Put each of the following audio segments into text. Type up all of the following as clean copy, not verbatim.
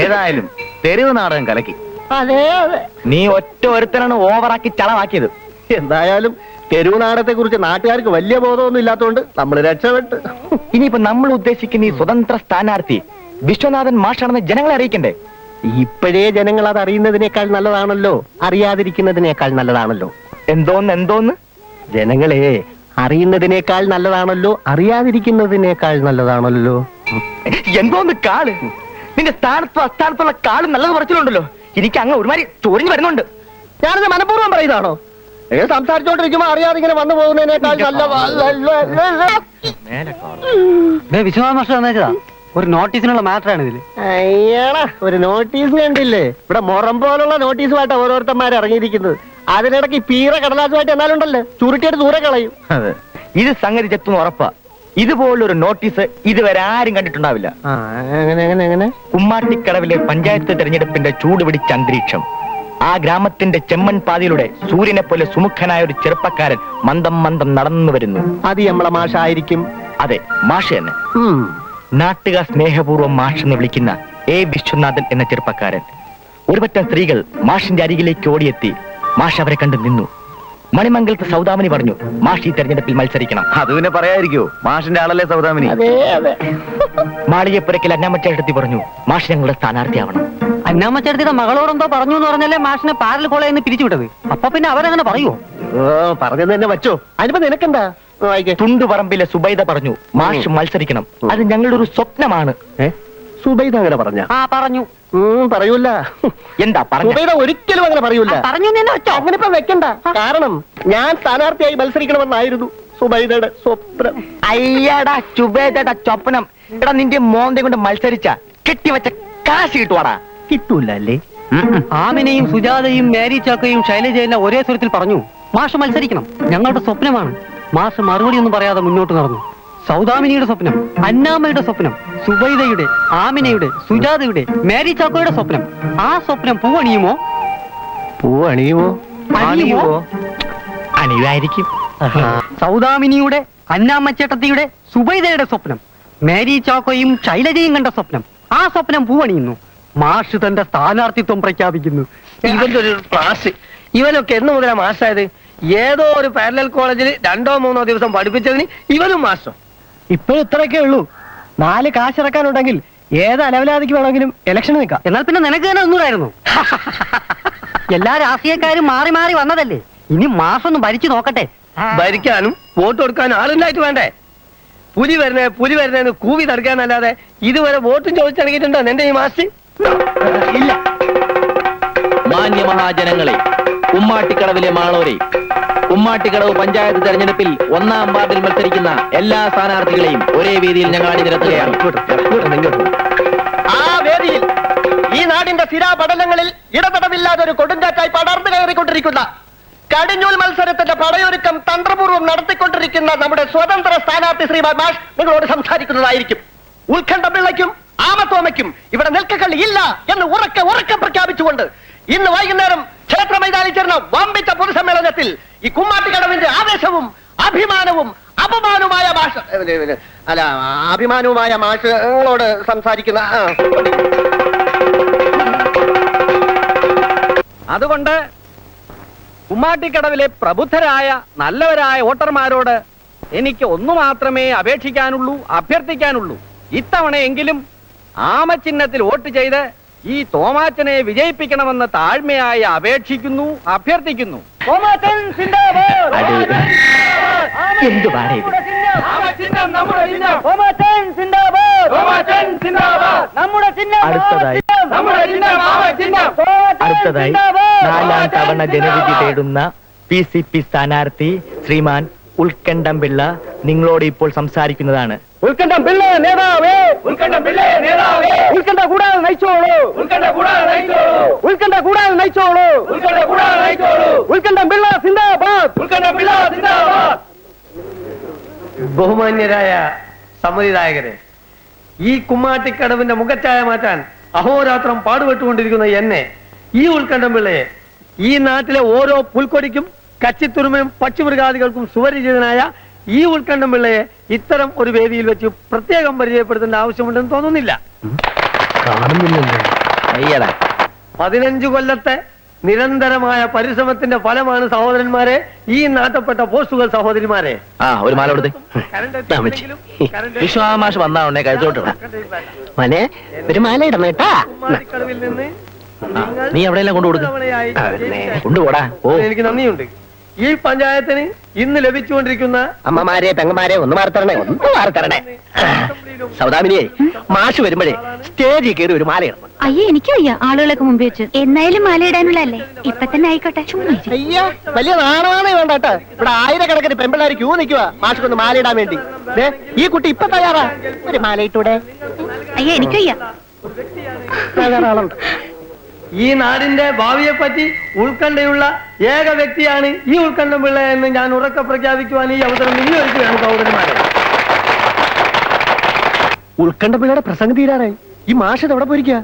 ഏതായാലും തെരുവ് നാടകം കലക്കി. അതെ അതെ, നീ ഒറ്റ ഒരുത്തനാണ് ഓവറാക്കി ചളവാക്കിയത്. എന്തായാലും തെരുവ് നാടകത്തെ കുറിച്ച് നാട്ടുകാർക്ക് വലിയ ബോധമൊന്നും ഇല്ലാത്തതുകൊണ്ട് നമ്മൾ രക്ഷപ്പെട്ട്. ഇനിയിപ്പോ നമ്മൾ ഉദ്ദേശിക്കുന്ന ഈ സ്വതന്ത്ര സ്ഥാനാർത്ഥി വിശ്വനാഥൻ മാഷാണെന്ന് ജനങ്ങളെ അറിയിക്കണ്ടേ? ഇപ്പോഴേ ജനങ്ങൾ അത് അറിയുന്നതിനേക്കാൾ നല്ലതാണല്ലോ അറിയാതിരിക്കുന്നതിനേക്കാൾ നല്ലതാണല്ലോ. എന്തോന്ന് ജനങ്ങളെ അറിയുന്നതിനേക്കാൾ നല്ലതാണല്ലോ അറിയാതിരിക്കുന്നതിനേക്കാൾ നല്ലതാണല്ലോ. എന്തോന്ന് കാള്? നിന്റെ സ്ഥാനത്തും അസ്ഥാനത്തുള്ള കാളും നല്ലത് പറച്ചിലുണ്ടല്ലോ. എനിക്ക് അങ്ങ് ഒരുമാതിരി ചൊറിഞ്ഞു വരുന്നുണ്ട്. ഞാനത് മനഃപൂർവ്വം പറയുന്നതാണോ? സംസാരിച്ചോണ്ടിരിക്കുമ്പോ അറിയാതെ ഇങ്ങനെ വന്നു പോകുന്നതിനേക്കാൾ വിശ്വനാഥ മാഷ് തന്നേച്ചതാ, ഒരു നോട്ടീസിനുള്ള മാറ്ററാണ് ഇതില്. അയ്യടാ, ഒരു നോട്ടീസ് കണ്ടില്ലേ? ഇവിടെ മൊറം പോലുള്ള നോട്ടീസുമായിട്ട് ഓരോരുത്തന്മാർ ഇറങ്ങിയിരിക്കുന്നത്. അതിനിടയ്ക്ക് പീറ കടലാസുമായിട്ട് എന്നാലുണ്ടല്ലോ ചുരുട്ടിയിട്ട് ദൂരെ കളയും. അതെ, ഇത് സംഗതി ചെത്തുന്ന ഉറപ്പാ. ഇതുപോലൊരു നോട്ടീസ് ഇതുവരെ ആരും കണ്ടിട്ടുണ്ടാവില്ല. കുമ്മാട്ടിക്കടവിലെ പഞ്ചായത്ത് തെരഞ്ഞെടുപ്പിന്റെ ചൂട് പിടിച്ച അന്തരീക്ഷം. ആ ഗ്രാമത്തിന്റെ ചെമ്മൺ പാതയിലൂടെ സൂര്യനെ പോലെ സുമുഖനായ ഒരു ചെറുപ്പക്കാരൻ മന്ദം മന്ദം നടന്നു വരുന്നു. അത് നമ്മളെ മാഷായിരിക്കും. അതെ, മാഷ് തന്നെ. നാട്ടുകാർ സ്നേഹപൂർവ്വം മാഷ് എന്ന് വിളിക്കുന്ന എ വിശ്വനാഥൻ എന്ന ചെറുപ്പക്കാരൻ. ഒരുപറ്റം സ്ത്രീകൾ മാഷിന്റെ അരികിലേക്ക് ഓടിയെത്തി. മാഷ് അവരെ കണ്ടു നിന്നു. മണിമംഗലത്ത് സൗദാമിനി പറഞ്ഞു, മാഷ് ഈ തെരഞ്ഞെടുപ്പിൽ മത്സരിക്കണം. അത് പിന്നെ പറയാതിരിക്കോ, മാഷിന്റെ ആളല്ലേ സൗദാമിനി. മാളികപ്പുരയ്ക്കൽ അന്നാമച്ചേട്ടത്തി പറഞ്ഞു, മാഷ് ഞങ്ങളുടെ സ്ഥാനാർത്ഥിയാവണം. അന്നാമച്ചേട്ടത്തിയുടെ മകളോടെന്തോ പറഞ്ഞു എന്ന് പറഞ്ഞല്ലേ മാഷിനെ പാരൽ കോളേജിൽ നിന്ന് പിരിച്ചുവിട്ടത്. അപ്പൊ പിന്നെ അവരങ്ങനെ പറയുമോ? പറഞ്ഞത് തന്നെ വച്ചോ. അതിനിപ്പോ നിനക്കെന്താ? തുണ്ടുപറമ്പിലെ സുബൈദ പറഞ്ഞു, മാഷ് മത്സരിക്കണം, അത് ഞങ്ങളുടെ ഒരു സ്വപ്നമാണ്. സുബൈദ അങ്ങനെ പറഞ്ഞ? പറഞ്ഞു. പറയൂല. എന്താ സുബൈദ ഒരിക്കലും അങ്ങനെ പറയൂല. അങ്ങനെ ഇപ്പൊ വെക്കണ്ട. കാരണം ഞാൻ സ്ഥാനാർത്ഥിയായി മത്സരിക്കണമെന്നായിരുന്നു സുബൈദയുടെ സ്വപ്നം. അയ്യടാ സുബൈദയുടെ സ്വപ്നം. എടാ, നിന്റെ മോന്തെ കൊണ്ട് മത്സരിച്ച കെട്ടിവെച്ച കാശ് കിട്ടുവാടാ. കിട്ടൂല അല്ലേ? ആമിനെയും സുജാതയും മേരി ചാക്കയും ശൈലജയെല്ലാം ഒരേ സ്വരത്തിൽ പറഞ്ഞു, മാഷ് മത്സരിക്കണം, ഞങ്ങളുടെ സ്വപ്നമാണ്. മാഷ് മറുപടി ഒന്നും പറയാതെ മുന്നോട്ട് നടന്നു. സൗദാമിനിയുടെ സ്വപ്നം, അന്നാമ്മയുടെ സ്വപ്നം, സുബൈദയുടെ, ആമിനയുടെ, സുജാതയുടെ, മേരി ചാക്കോയുടെ സ്വപ്നം. ആ സ്വപ്നം പൂവണിയുമോ? അണിയുമായിരിക്കും. സൗദാമിനിയുടെ, അന്നാമ്മച്ചേട്ടത്തിയുടെ, സുബൈദയുടെ സ്വപ്നം, മേരി ചാക്കോയും ശൈലജയും കണ്ട സ്വപ്നം. ആ സ്വപ്നം പൂവണിയുന്നു. മാഷ് തന്റെ സ്ഥാനാർത്ഥിത്വം പ്രഖ്യാപിക്കുന്നു. ഇവന്റെ ഒരു ക്ലാസ്. ഇവനൊക്കെ എന്ന് മുതലാ മാഷായത്? ഏതോ ഒരു പാരലൽ കോളേജിൽ 2 or 3 ദിവസം പഠിപ്പിച്ചതിന് ഇവനും മാഷോ? ഇപ്പോഴും ഇത്രയൊക്കെ ഉള്ളൂ. 4 കാശിറക്കാനുണ്ടെങ്കിൽ ഏത് അലവലാതിക്ക് വേണമെങ്കിലും ഇലക്ഷൻ നിൽക്കാം. എന്നാൽ പിന്നെ നിനക്ക് തന്നെ ഒന്നുമില്ലായിരുന്നു. എല്ലാ രാഷ്ട്രീയക്കാരും മാറി മാറി വന്നതല്ലേ, ഇനി മാഷൊന്നും ഭരിച്ചു നോക്കട്ടെ. ഭരിക്കാനും വോട്ട് കൊടുക്കാനും ആളുണ്ടായിട്ട് വേണ്ടേ? പുലി വരുന്നേന്ന് കൂവി തടുക്കാന്നല്ലാതെ ഇതുവരെ വോട്ടും ചോദിച്ചിറങ്ങിയിട്ടുണ്ടോ നിന്റെ ഈ മാഷ്? ഇല്ല. മാന്യ മഹാജനങ്ങളെ, കുമ്മാട്ടിക്കടവിലെ മാളോരെ, കുമ്മാട്ടിക്കടവ് പഞ്ചായത്ത് തെരഞ്ഞെടുപ്പിൽ 1ാം വാർഡിൽ മത്സരിക്കുന്ന എല്ലാ സ്ഥാനാർത്ഥികളെയും ഒരേ വേദിയിൽ ഞങ്ങൾ അണിനിരത്തുകയാണ്. ആ വേദിയിൽ ഈ നാടിന്റെ സ്ഥിരാപടലങ്ങളിൽ ഇടതടവില്ലാതെ ഒരു കൊടുങ്കാറ്റായി പടർന്നു കയറിക്കൊണ്ടിരിക്കുന്ന കടിഞ്ഞൂൽ മത്സരത്തിന്റെ പടയൊരുക്കം തന്ത്രപൂർവ്വം നടത്തിക്കൊണ്ടിരിക്കുന്ന നമ്മുടെ സ്വതന്ത്ര സ്ഥാനാർത്ഥി ശ്രീമാൻ മാഷ് നിങ്ങളോട് സംസാരിക്കുന്നതായിരിക്കും. ഉത്കണ്ഠ പിള്ളയ്ക്കും ആമത്തോമയ്ക്കും ഇവിടെ നിൽക്കക്കളി ഇല്ല എന്ന് ഉറക്കെ പ്രഖ്യാപിച്ചുകൊണ്ട് ഇന്ന് വൈകുന്നേരം ക്ഷേത്ര മൈതാനിൽ ചേർന്ന വമ്പിച്ച പൊതുസമ്മേളനത്തിൽ ഈ കുമ്മാട്ടിക്കടവിന്റെ ആവേശവും അഭിമാനവും അഭിമാനവുമായ മാഷുകളോട് സംസാരിക്കുന്ന. അതുകൊണ്ട് കുമ്മാട്ടിക്കടവിലെ പ്രബുദ്ധരായ നല്ലവരായ വോട്ടർമാരോട് എനിക്ക് ഒന്നു മാത്രമേ അപേക്ഷിക്കാനുള്ളൂ, അഭ്യർത്ഥിക്കാനുള്ളൂ. ഇത്തവണയെങ്കിലും ആമചിഹ്നത്തിൽ വോട്ട് ചെയ്ത് ഈ തോമാച്ചനെ വിജയിപ്പിക്കണമെന്ന് താഴ്മയായി അപേക്ഷിക്കുന്നു, അഭ്യർത്ഥിക്കുന്നു. അടുത്തതായി 4ാം തവണ ജനവിധി തേടുന്ന PCP സ്ഥാനാർത്ഥി ശ്രീമാൻ ഉത്കണ്ഠം പിള്ള നിങ്ങളോട് ഇപ്പോൾ സംസാരിക്കുന്നതാണ്. ഉത്കണ്ഠം പിള്ള നേതാവേ, ഉത്കണ്ഠം പിള്ള നേതാവേ, ഉത്കണ്ഠ കൂടാതെ നയിച്ചോളൂ, ഉത്കണ്ഠ കൂടാതെ നയിച്ചോളൂ, ഉത്കണ്ഠ കൂടാതെ നയിച്ചോളൂ, ഉത്കണ്ഠ കൂടാതെ നയിച്ചോളൂ, ഉത്കണ്ഠം പിള്ള സിന്ദാബാദ്, ഉത്കണ്ഠം പിള്ള സിന്ദാബാദ്. ബഹുമാന്യരായ സമ്മതിദായകരെ, ഈ കുമ്മാട്ടിക്കടവിന്റെ മുഖച്ഛായ മാറ്റാൻ അഹോരാത്രം പാടുപെട്ടുകൊണ്ടിരിക്കുന്ന എന്നെ, ഈ ഉത്കണ്ഠം പിള്ളയെ, ഈ നാട്ടിലെ ഓരോ പുൽക്കൊടിക്കും കച്ചിത്തുരുമയും പക്ഷിമൃഗാദികൾക്കും സുപരിചിതനായ ഈ ഉത്കണ്ഠം പിള്ളയെ ഇത്തരം ഒരു വേദിയിൽ വെച്ച് പ്രത്യേകം പരിചയപ്പെടുത്തേണ്ട ആവശ്യമുണ്ടെന്ന് തോന്നുന്നില്ല. കാണുന്നില്ലല്ലോ. അയ്യടാ 15 കൊല്ലത്തെ നിരന്തരമായ പരിശ്രമത്തിന്റെ ഫലമാണ് സഹോദരന്മാരെ ഈ നാട്ടപ്പെട്ട പോസ്റ്റുകൾ സഹോദരിമാരെ. ആ ഒരു മാല കൊടുത്തേ. വിശ്വനാഥ മാഷ് വന്നാണേ കഴിച്ചോട്ട് മനെ ഒരു മാല ഇടണം കേട്ടാ. കുമ്മാട്ടിക്കടവിൽ നിന്ന് നീ എവിടെയെല്ലാം കൊണ്ടു കൊടുക്ക തവണയായി കൊണ്ടുപോടാ. ഓ എനിക്ക് നന്ദിയുണ്ട്. ഈ പഞ്ചായത്തിന് ഇന്ന് ലഭിച്ചുകൊണ്ടിരിക്കുന്ന അമ്മമാരെ പെങ്ങന്മാരെ ഒന്ന് മാറിത്തരണേ, ഒന്ന് മാറിത്തരണേ. സൗദാമിനിയെ മാഷ് വരുമ്പോഴേ സ്റ്റേജിൽ കയറി ഒരു മാല ഇടണം. അയ്യേ എനിക്ക് വയ്യ ആളുകളൊക്കെ മുമ്പ് വെച്ച് എന്നായാലും മാല ഇടാനുള്ളല്ലേ ഇപ്പൊ തന്നെ ആയിക്കോട്ടെ. ചുമ്മാ ഇരി. അയ്യ വലിയ നാണമാണേ വേണ്ട കേട്ടോ. ഇവിടെ ആയിരക്കണക്കിന് പെമ്പിള്ളേർ ക്യൂ നിൽക്കുക മാഷ്ക്കൊന്ന് മാല ഇടാൻ വേണ്ടി. ദേ, ഈ കുട്ടി ഇപ്പൊ തയ്യാറാ, ഒരു മാല ഇട്ടൂടെ? അയ്യേ എനിക്ക് വയ്യ. ഈ നാടിന്റെ ഭാവിയെ പറ്റി ഉത്കണ്ഠയുള്ള ഏക വ്യക്തിയാണ് ഈ ഉത്കണ്ഠം പിള്ള എന്ന് ഞാൻ ഉറക്കെ പ്രഖ്യാപിക്കുവാൻ ഈ അവസരം വിനിയോഗിക്കുകയാണ് സഹോദരന്മാരെ. ഉത്കണ്ഠ പിള്ളയുടെ പ്രസംഗം തീരാറായി. ഈ മാഷ് എവിടെ പോയിരിക്കുക?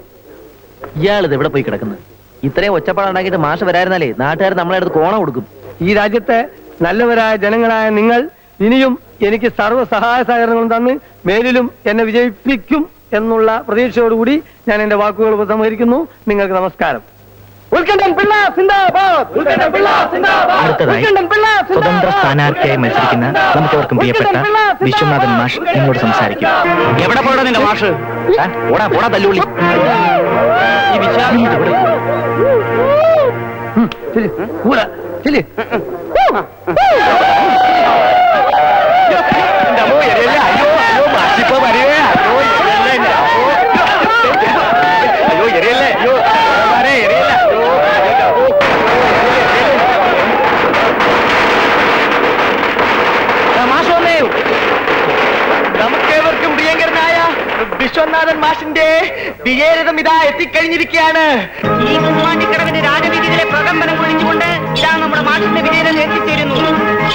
ഇയാളിത് എവിടെ പോയി കിടക്കുന്നത്? ഇത്രയും ഒച്ചപ്പാടുണ്ടാക്കിയിട്ട് മാഷ് വരായിരുന്നാലേ നാട്ടുകാർ നമ്മളെ അടുത്ത് കോണം കൊടുക്കും. ഈ രാജ്യത്തെ നല്ലവരായ ജനങ്ങളായ നിങ്ങൾ ഇനിയും എനിക്ക് സർവ്വ സഹായ സഹകരണങ്ങളും തന്ന് മേലിലും എന്നെ വിജയിപ്പിക്കും എന്നുള്ള പ്രതീക്ഷയോടുകൂടി ഞാൻ എന്റെ വാക്കുകൾ ഉപസംഹരിക്കുന്നു. നിങ്ങൾക്ക് നമസ്കാരം. ഉത്കണ്ഠൻ പിള്ള സിന്ദാബാദ്! ഉത്കണ്ഠൻ പിള്ള സിന്ദാബാദ്! അടുത്തതായി ഉത്കണ്ഠൻ പിള്ള സ്വതന്ത്ര സിന്ദാബാദ്! സ്ഥാനാർത്ഥിയായി മത്സരിക്കുന്ന നമുക്കവർക്കും പ്രിയപ്പെട്ട വിശ്വനാഥൻ മാഷ് നിങ്ങളോട് സംസാരിക്കും. എവിടെ പോടാ നിന്റെ മാഷ്? പോടാ പോടാ തല്ലുള്ളി. ഈ വിശാലം എവിടെ പോയി? നമുക്കേവർക്കും പ്രിയങ്കരനായ വിശ്വനാഥൻ മാഷിന്റെ വിജയരഥം ഇതാ എത്തിക്കഴിഞ്ഞിരിക്കുകയാണ്. ഈ കുമ്മാട്ടിക്കടവിന്റെ രാജവീതിയിലെ പ്രകമ്പനം കൊഴിച്ചുകൊണ്ട് ഇതാ നമ്മുടെ മാഷിന്റെ വിജയരഥം എത്തിച്ചേരുന്നു.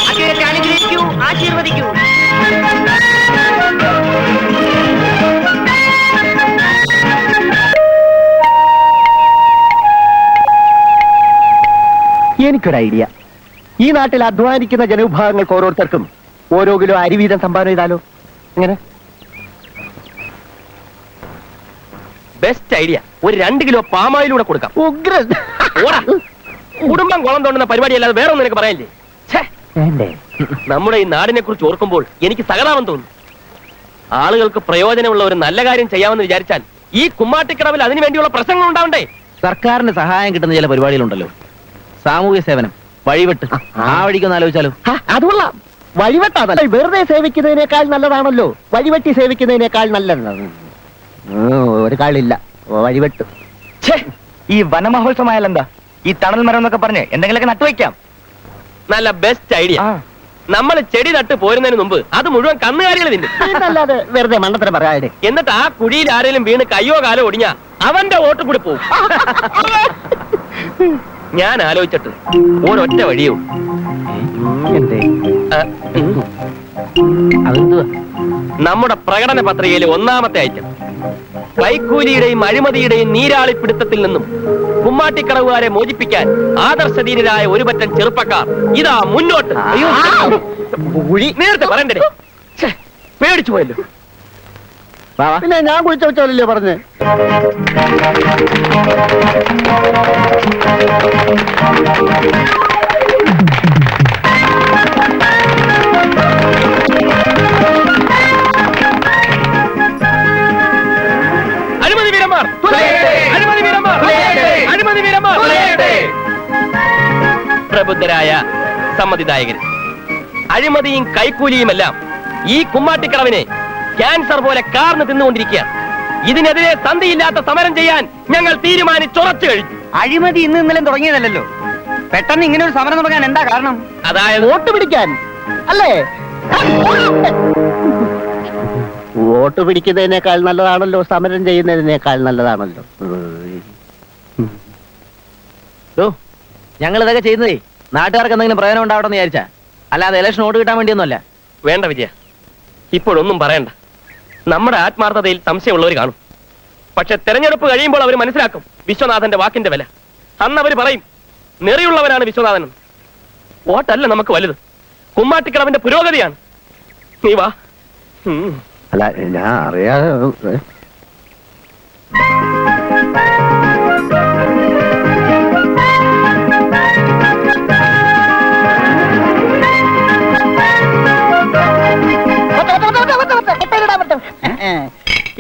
അദ്ദേഹത്തെ അനുഗ്രഹിക്കൂ, ആശീർവദിക്കൂ. എനിക്കൊരു ഐഡിയ. ഈ നാട്ടിൽ അധ്വാനിക്കുന്ന ജനവിഭാഗങ്ങൾക്ക് ഓരോരുത്തർക്കും ഓരോ കിലോ അരി വീതം സംഭാവന ചെയ്താലോ? എങ്ങനെ? Best idea. ഒരു 2 കിലോ പാമായിലൂടെ കൊടുക്കാം. ഉഗ്രൻ. ഓടാ. കുടുംബം കുളം തോണ്ടുന്ന പരിപാടിയല്ലാതെ വേറെ ഒന്നും എനിക്ക് പറയാനില്ലേ? ഛേ, വേണ്ടേ? നമ്മുടെ ഈ നാടിനെ കുറിച്ച് ഓർക്കുമ്പോൾ എനിക്ക് സഹതാപം തോന്നുന്നു. ആളുകൾക്ക് പ്രയോജനമുള്ള ഒരു നല്ല കാര്യം ചെയ്യാമെന്ന് വിചാരിച്ചാൽ ഈ കുമ്മാട്ടിക്കടവിൽ അതിനു വേണ്ടിയുള്ള പ്രശ്നങ്ങൾ ഉണ്ടാവണ്ടേ? സർക്കാരിന് സഹായം കിട്ടുന്ന ചില പരിപാടികളുണ്ടല്ലോ. സാമൂഹ്യ സേവനം, വഴിവെട്ട്. ആ വഴിക്കൊന്ന് ആലോചിച്ചാലോ? അത് കൊള്ളാം. വഴിവെട്ടാണല്ലോ. വെറുതെ സേവിക്കുന്നതിനേക്കാൾ നല്ലതാണല്ലോ വഴിവെട്ടി സേവിക്കുന്നതിനേക്കാൾ നല്ലതാണ്. ഒരു കാളില്ല വഴിവെട്ട്. ഛേ, ഈ വനമഹോത്സവമായാലെന്താ? ഈ തണൽ മരം എന്നൊക്കെ പറഞ്ഞ് എന്തെങ്കിലുമൊക്കെ നട്ടുവയ്ക്കാം. നല്ല ബെസ്റ്റ് ഐഡിയ. നമ്മൾ ചെടി നട്ട് പോരുന്നതിന് മുമ്പ് അത് മുഴുവൻ കന്നുകാലികൾ തിന്നും. ഇതല്ലാതെ വെറുതെ മണ്ടത്തരം പറയാതെ. എന്നിട്ട് ആ കുഴിയിൽ ആരെങ്കിലും വീണ് കയ്യോ കാലോ ഒടിഞ്ഞാ അവന്റെ വോട്ട് കൂടി പോകും. ഞാൻ ആലോചിച്ചിട്ട് ഒരൊറ്റ വഴിയേ ഉള്ളൂ. എന്തേ? അതെന്തുവാ? നമ്മുടെ പ്രകടന പത്രികയിലെ 1ാമത്തെ ഐറ്റം കൈക്കൂലിയുടെയും അഴിമതിയുടെയും നീരാളിപ്പിടുത്തത്തിൽ നിന്നും കുമ്മാട്ടിക്കടവുകാരെ മോചിപ്പിക്കാൻ ആദർശധീരരായ ഒരു പറ്റം ചെറുപ്പക്കാർ ഇതാ മുന്നോട്ട്. അയ്യോ, നേരത്തെ പറയണ്ടേ? ഛെ, പേടിച്ചു പോയല്ലോ. പിന്നെ ഞാൻ കുളിച്ച വെച്ചാലല്ലേ പറഞ്ഞേ. അഴിമതി വീരന്മാർ, അഴിമതി വീരന്മാർ, അഴിമതി വീരന്മാർ. പ്രബുദ്ധരായ സമ്മതിദായകർ, അഴിമതിയും കൈക്കൂലിയുമെല്ലാം ഈ കുമ്മാട്ടിക്കടവിനെ ക്യാൻസർ പോലെ കാർന്ന് തിന്നുകൊണ്ടിരിക്കുകയാണ്. ഇതിനെതിരെ സന്ധിയില്ലാത്ത സമരം ചെയ്യാൻ ഞങ്ങൾ തീരുമാനിച്ചുറച്ചു കഴിഞ്ഞു. അഴിമതി ഇന്ന് ഇന്നലെ തുടങ്ങിയതല്ലോ. പെട്ടെന്ന് ഇങ്ങനെ ഒരു സമരം തുടങ്ങാൻ എന്താ കാരണം? അതായത് വോട്ട് പിടിക്കാൻ അല്ലേ? വോട്ട് പിടിക്കുന്നതിനേക്കാൾ നല്ലതാണല്ലോ സമരം ചെയ്യുന്നതിനേക്കാൾ നല്ലതാണല്ലോ. ഞങ്ങൾ ഇതൊക്കെ ചെയ്യുന്നതേ നാട്ടുകാർക്ക് എന്തെങ്കിലും പ്രയോജനം ഉണ്ടാവട്ടെ എന്ന് വിചാരിച്ചാ, അല്ലാതെ ഇലക്ഷൻ വോട്ട് കിട്ടാൻ വേണ്ടിയൊന്നുമല്ല. വേണ്ട വിജയ, ഇപ്പോഴൊന്നും പറയണ്ട. നമ്മുടെ ആത്മാർത്ഥതയിൽ സംശയമുള്ളവർ കാണും. പക്ഷെ തെരഞ്ഞെടുപ്പ് കഴിയുമ്പോൾ അവർ മനസ്സിലാക്കും വിശ്വനാഥന്റെ വാക്കിന്റെ വില. അന്ന് അവർ പറയും നെറിയുള്ളവനാണ് വിശ്വനാഥൻ. വോട്ടല്ല നമുക്ക് വലുത്, കുമ്മാട്ടിക്കടവിന്റെ പുരോഗതിയാണ്. നീ വാ. അല്ല ഞാൻ അറിയാതെ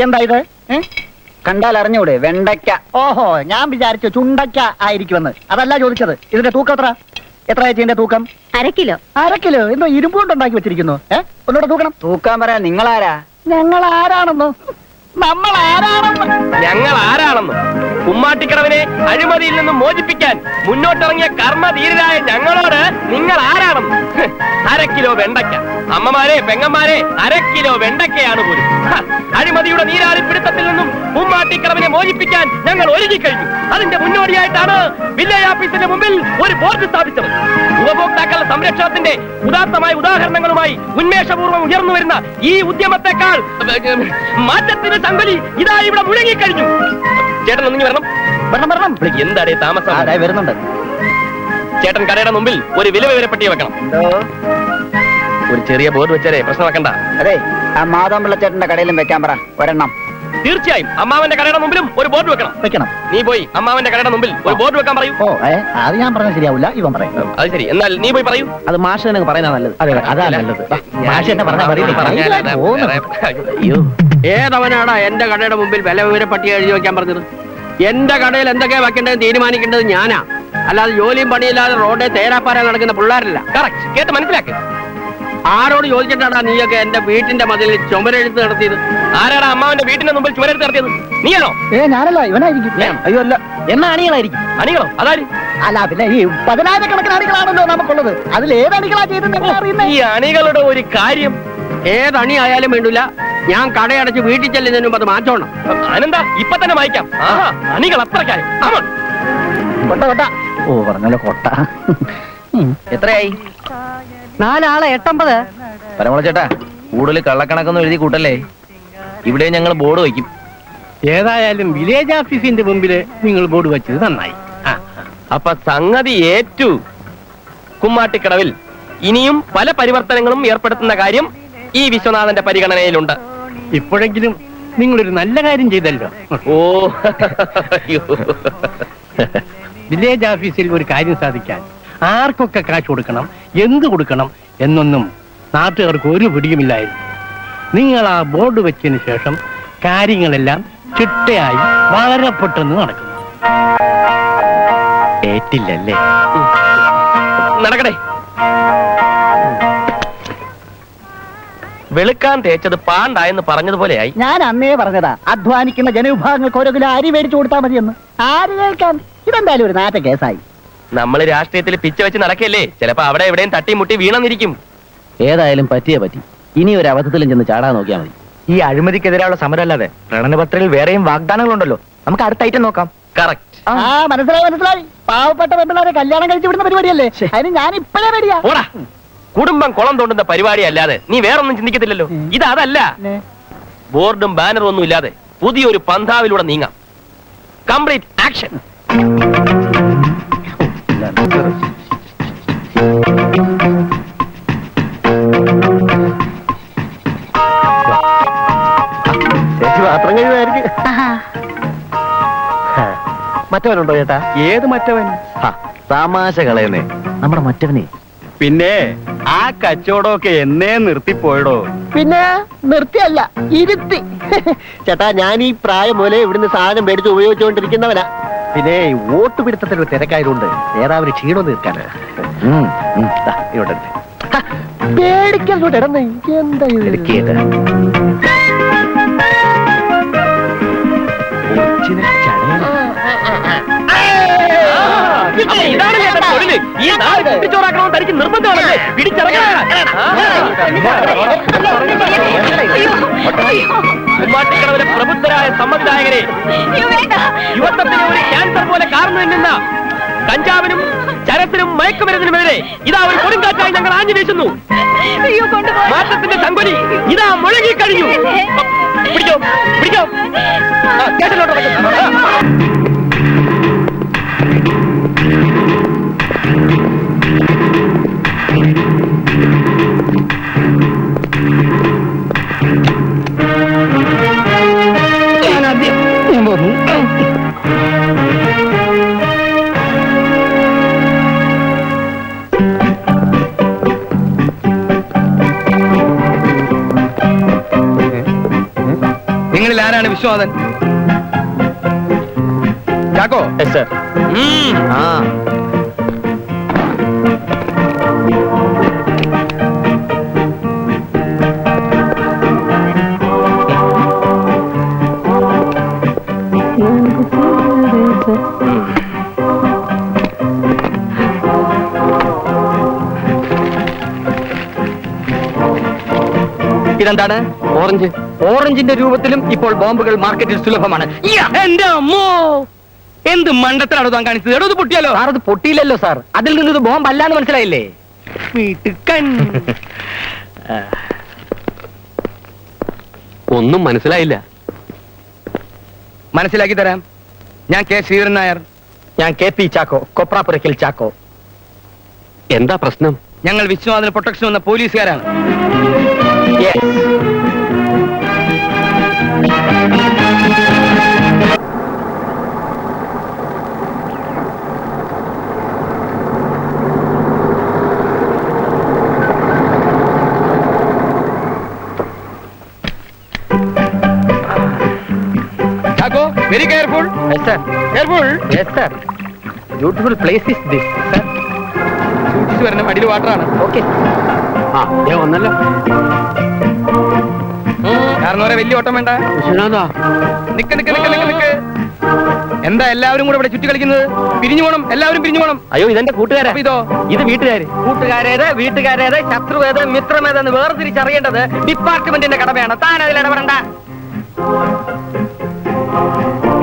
എന്താ ഇത്? കണ്ടാൽ അറിഞ്ഞൂടെ വെണ്ടയ്ക്ക. ഓഹോ, ഞാൻ വിചാരിച്ചു ചുണ്ടയ്ക്ക ആയിരിക്കുമെന്ന്. അതല്ല ചോദിച്ചത്. ഇതിന്റെ തൂക്കം എത്ര ഇതിന്റെ തൂക്കം? 1/2 കിലോ. 1/2 കിലോ എന്തോ ഇരുമ്പ് കൊണ്ട് ഉണ്ടാക്കി വെച്ചിരിക്കുന്നു. ഒന്നുകൂടെ തൂക്കണം. തൂക്കാൻ പറയാ നിങ്ങളാരാ? ഞങ്ങൾ ആരാണെന്നോ? നമ്മൾ ആരാണെന്ന് ഞങ്ങൾ ആരാണെന്ന് കുമ്മാട്ടിക്കടവിനെ അഴിമതിയിൽ നിന്നും മോചിപ്പിക്കാൻ മുന്നോട്ടിറങ്ങിയ കർമ്മധീരരായ ഞങ്ങളോട് നിങ്ങൾ ആരാണെന്ന് 1/2 കിലോ വെണ്ടയ്ക്ക. അമ്മമാരെ പെങ്ങന്മാരെ 1/2 കിലോ വെണ്ടയ്ക്കയാണ് പോലും. അഴിമതിയുടെ നീരാളിപ്പിടുത്തത്തിൽ നിന്നും കുമ്മാട്ടിക്കടവിനെ മോചിപ്പിക്കാൻ ഞങ്ങൾ ഒരുങ്ങിക്കഴിഞ്ഞു. അതിന്റെ മുന്നോടിയായിട്ടാണ് വില്ലേജ് ഓഫീസിന്റെ മുമ്പിൽ ഒരു ബോർഡ് സ്ഥാപിച്ചത്. ഉപഭോക്താക്കളുടെ സംരക്ഷണത്തിന്റെ ഉദാത്തമായ ഉദാഹരണങ്ങളുമായി ഉന്മേഷപൂർവ്വം ഉയർന്നു വരുന്ന ഈ ഉദ്യമത്തെക്കാൾ മാറ്റത്തിന് സംഗതി ഇതാ ഇവിടെ മുഴങ്ങിക്കഴിഞ്ഞു. ചേട്ടൻ ഒന്നിങ്ങി വരണം. എന്താടേ താമസം? വരുന്നുണ്ട്. ചേട്ടൻ കടയുടെ മുമ്പിൽ ഒരു വില വിവരപ്പെട്ടി വെക്കണം. ഒരു ചെറിയ ബോർഡ് വെച്ചാലേ പ്രശ്നം വെക്കണ്ട. അതെ, ആ മാധവൻ ചേട്ടന്റെ കടയിലും വെക്കാൻ പറ ഒരെണ്ണം. തീർച്ചയായും അമ്മാവന്റെ കടയുടെ മുമ്പിലും ഒരു ബോർഡ് വെക്കണം. നീ പോയി അമ്മാവന്റെ കടയുടെ മുമ്പിൽ ഒരു ബോർഡ് വെക്കാൻ പറയൂ. അത് ഞാൻ പറഞ്ഞ ശരിയാവില്ല, ഇവൻ പറയും. അത് ശരി, എന്നാൽ നീ പോയി പറയൂ. അത് മാഷ് തന്നെ പറയുന്ന നല്ലത്. അതെ, അതാ നല്ലത്. മാഷ് എന്നെ അയ്യോ, ഏതവനാടാ എന്റെ കടയുടെ മുമ്പിൽ വില വിവര പട്ടിക എഴുതി വെക്കാൻ പറഞ്ഞത്? എന്റെ കടയിൽ എന്തൊക്കെയാ വെക്കേണ്ടത് തീരുമാനിക്കേണ്ടത് ഞാനാ, അല്ലാതെ ജോലിയും പണിയില്ലാതെ റോഡിൽ തേരാപ്പാര നടക്കുന്ന പിള്ളേരല്ല. കറക്റ്റ്, കേട്ട് മനസ്സിലാക്ക്. ആരോട് ചോദിച്ചിട്ടാടാ നീയൊക്കെ എന്റെ വീട്ടിന്റെ മതിലിൽ ചുമരെഴുത്ത് നടത്തിയത്? ആരാടാ അമ്മാവന്റെ വീട്ടിന്റെ മുമ്പിൽ ചുവരെടുത്ത് നടത്തിയത്? നീയാണോ? ഞാനല്ല, ഇവനായിരിക്കും. അയ്യോ അല്ല, എന്നാ അണികളായിരിക്കും. അണികളോ? അതാര്? അല്ല, പിന്നെ ഈ 10,000-കണക്കിന് അണികളാണല്ലോ നമുക്കുള്ളത്. അതിൽ ഏത് അണികളാ ചെയ്തെന്ന് അറിയുന്നത്? ഈ അണികളുടെ ഒരു കാര്യം ഏതണി ആയാലും വേണ്ടില്ല, ഞാൻ കടയടച്ച് വീട്ടിൽ ചെല്ലുന്നതിന് മുമ്പ് അത് മാറ്റണം. അനന്താ ഇപ്പൊ തന്നെ വായിക്കാം. ആഹാ, അണികൾ അത്രക്കായി. കൊട്ട. ഓ, പറഞ്ഞല്ലോ കൊട്ട. എത്രയായി? 4 ആളെ 850. പരമള ചേട്ടാ, കൂടുതൽ കള്ളക്കണക്കൊന്നും എഴുതി കൂട്ടല്ലേ. ഇവിടെ ഞങ്ങൾ ബോർഡ് വയ്ക്കും. ഏതായാലും വില്ലേജ് ഓഫീസിന്റെ മുമ്പില് നിങ്ങൾ ബോർഡ് വെച്ചത് നന്നായി. അപ്പൊ സംഗതി ഏറ്റു. കുമ്മാട്ടിക്കടവിൽ ഇനിയും പല പരിവർത്തനങ്ങളും ഏർപ്പെടുത്തുന്ന കാര്യം ഈ വിശ്വനാഥന്റെ പരിഗണനയിലുണ്ട്. ഇപ്പോഴെങ്കിലും നിങ്ങളൊരു നല്ല കാര്യം ചെയ്തല്ലോ. ഓ, അയ്യോ. വില്ലേജ് ഓഫീസിൽ ഒരു കാര്യം സാധിക്കാൻ ആർക്കൊക്കെ കാശ് കൊടുക്കണം, എന്ത് കൊടുക്കണം എന്നൊന്നും നാട്ടുകാർക്ക് ഒരു പിടിയുമില്ലായിരുന്നു. നിങ്ങൾ ആ ബോർഡ് വെച്ചതിന് ശേഷം കാര്യങ്ങളെല്ലാം ചിട്ടയായി വളരെ പെട്ടെന്ന് നടക്കുന്നു. ഏറ്റില്ലല്ലേ? നടക്കട്ടെ. വെളുക്കാൻ തേച്ചത് പാണ്ടായെന്ന് പറഞ്ഞതുപോലെയായി. ഞാൻ അന്നേ പറഞ്ഞതാ, അധ്വാനിക്കുന്ന ജനവിഭാഗങ്ങൾക്ക് 1 കിലോ അരി മേടിച്ചു കൊടുത്താൽ മതിയെന്ന്. ആര് കേൾക്കാൻ? ഇതെന്തായാലും ഒരു നാറ്റ കേസായി. നമ്മൾ രാഷ്ട്രീയത്തിൽ പിച്ച വെച്ച് നടക്കല്ലേ, ചിലപ്പോ അവിടെ എവിടെയും തട്ടിമുട്ടി വീണെന്നിരിക്കും. ഏതായാലും പറ്റിയേ പറ്റി. ഇനി ഒരു അബദ്ധത്തിലും ചെന്ന് ചാടാൻ നോക്കിയാൽ മതി. ഈ അഴിമതിക്കെതിരെയുള്ള സമരമല്ലാതെ പ്രകടനപത്രത്തിൽ വേറെയും വാഗ്ദാനങ്ങളുണ്ടല്ലോ. നമുക്ക് അടുത്ത ഐറ്റം നോക്കാം. കറക്റ്റ്. മനസ്സിലായി. പാവപ്പെട്ട പെൺപിള്ളേരെ കല്യാണം കഴിച്ചു വിടുന്ന പരിപാടിയല്ലേ? അതിന് ഞാൻ ഇപ്പോഴേ റെഡിയാ. ഓടാ, കുടുംബം കുളം തോണ്ടുന്ന പരിപാടി അല്ലാതെ നീ വേറൊന്നും ചിന്തിക്കത്തില്ലല്ലോ. ഇതല്ല. ബോർഡും ബാനറും ഒന്നും ഇല്ലാതെ പുതിയൊരു പന്ഥാവിലൂടെ നീങ്ങാം. Complete action. പാത്രം കഴിയുമായിരിക്കും. മറ്റവനുണ്ടോ ചേട്ടാ? ഏത് മറ്റവൻ? തമാശ കളയുന്നേ, നമ്മുടെ മറ്റവനെ. പിന്നെ ആ കച്ചവടമൊക്കെ എന്നേ നിർത്തിപ്പോയടോ. പിന്നെ നിർത്തിയല്ല, ഇരുത്തി. ചേട്ടാ, ഞാൻ ഈ പ്രായം പോലെ ഇവിടുന്ന് സാധനം മേടിച്ച് ഉപയോഗിച്ചുകൊണ്ടിരിക്കുന്നവനാ. പിന്നെ വോട്ട് പിടുത്തത്തിലൊരു തിരക്കായതുകൊണ്ട് ഏതാവൊരു ക്ഷീണം തീർക്കാന് ഇവിടെ പേടിക്കാൻ ഇടന്ന് എന്താ എടുക്കിയത്. ഇതാണ് ചേട്ടൻ തൊഴില്. ഈ നാട് കുട്ടിച്ചോറാക്കണമെന്ന് തനിക്ക് നിർബന്ധമാണല്ലേ? കുമ്മാട്ടിക്കടവിലെ പ്രബുദ്ധരായ സമ്മതിദായകരെ, യുവത്വത്തിന് ഒരു ക്യാൻസർ പോലെ കാർന്നു നിന്ന കഞ്ചാവിനും ചരത്തിനും മയക്കുമരുന്നിനുമെതിരെ ഇതാ ഒരു കൊടുങ്കാറ്റായി ഞങ്ങൾ ആഞ്ഞു വീശുന്നു. മാറ്റത്തിന്റെ സംഗതി ഇതാ മുഴങ്ങിക്കഴിഞ്ഞു. പിടിക്കോ പിടിക്കോ. നിങ്ങളിൽ ആരാണ് വിശ്വനാഥൻ? ചാക്കോ? സർ. ആ ഇതെന്താണ്? ഓറഞ്ച്. ഓറഞ്ചിന്റെ രൂപത്തിലും ഇപ്പോൾ ബോംബുകൾ മാർക്കറ്റിൽ സുലഭമാണ്. എന്റെ അമ്മോ, എന്ത് മണ്ടത്തിലാണ് താൻ കാണിച്ചത്? എടോ, ഇത് പൊട്ടിയാലോ? സാർ അത് പൊട്ടിയില്ലല്ലോ സാർ. അതിൽ നിന്ന് ഇത് ബോംബ് അല്ലാന്ന് മനസ്സിലായില്ലേ? വീട്ടുക്കൻ. ഒന്നും മനസ്സിലായില്ല. മനസ്സിലാക്കി തരാം. ഞാൻ കെ ശ്രീധരൻ നായർ. ഞാൻ KP ചാക്കോ, കൊപ്രാപുരയ്ക്കൽ ചാക്കോ. എന്താ പ്രശ്നം? ഞങ്ങൾ വിശ്വനാഥന് പ്രൊട്ടക്ഷൻ വന്ന പോലീസുകാരാണ്. Chacko, very careful. Careful. Beautiful place is this. സൂക്ഷിച്ചു വരണം, അടിയിൽ വാട്ടറാണ്. ഓക്കെ. ആ വന്നല്ലോ. കാരണം വലിയ ഓട്ടം വേണ്ട. വിശ്വനാഥാ, നിക്ക് നിക്ക് നിക്ക് നിക്ക് നിക്ക്. എന്താ എല്ലാവരും കൂടെ ഇവിടെ ചുറ്റി കളിക്കുന്നത്? പിരിഞ്ഞു പോണം, എല്ലാവരും പിരിഞ്ഞു പോണം. അയ്യോ, ഇതെന്റെ കൂട്ടുകാരാ. അപ്പൊ ഇതോ? ഇത് വീട്ടുകാര്. കൂട്ടുകാരേത്, വീട്ടുകാരേത്, ശത്രുവേത്, മിത്രമേതെന്ന് വേർതിരിച്ചറിയേണ്ടത് ഡിപ്പാർട്ട്മെന്റിന്റെ കടമയാണ്. താൻ അതിൽ ഇടപെടണ്ട.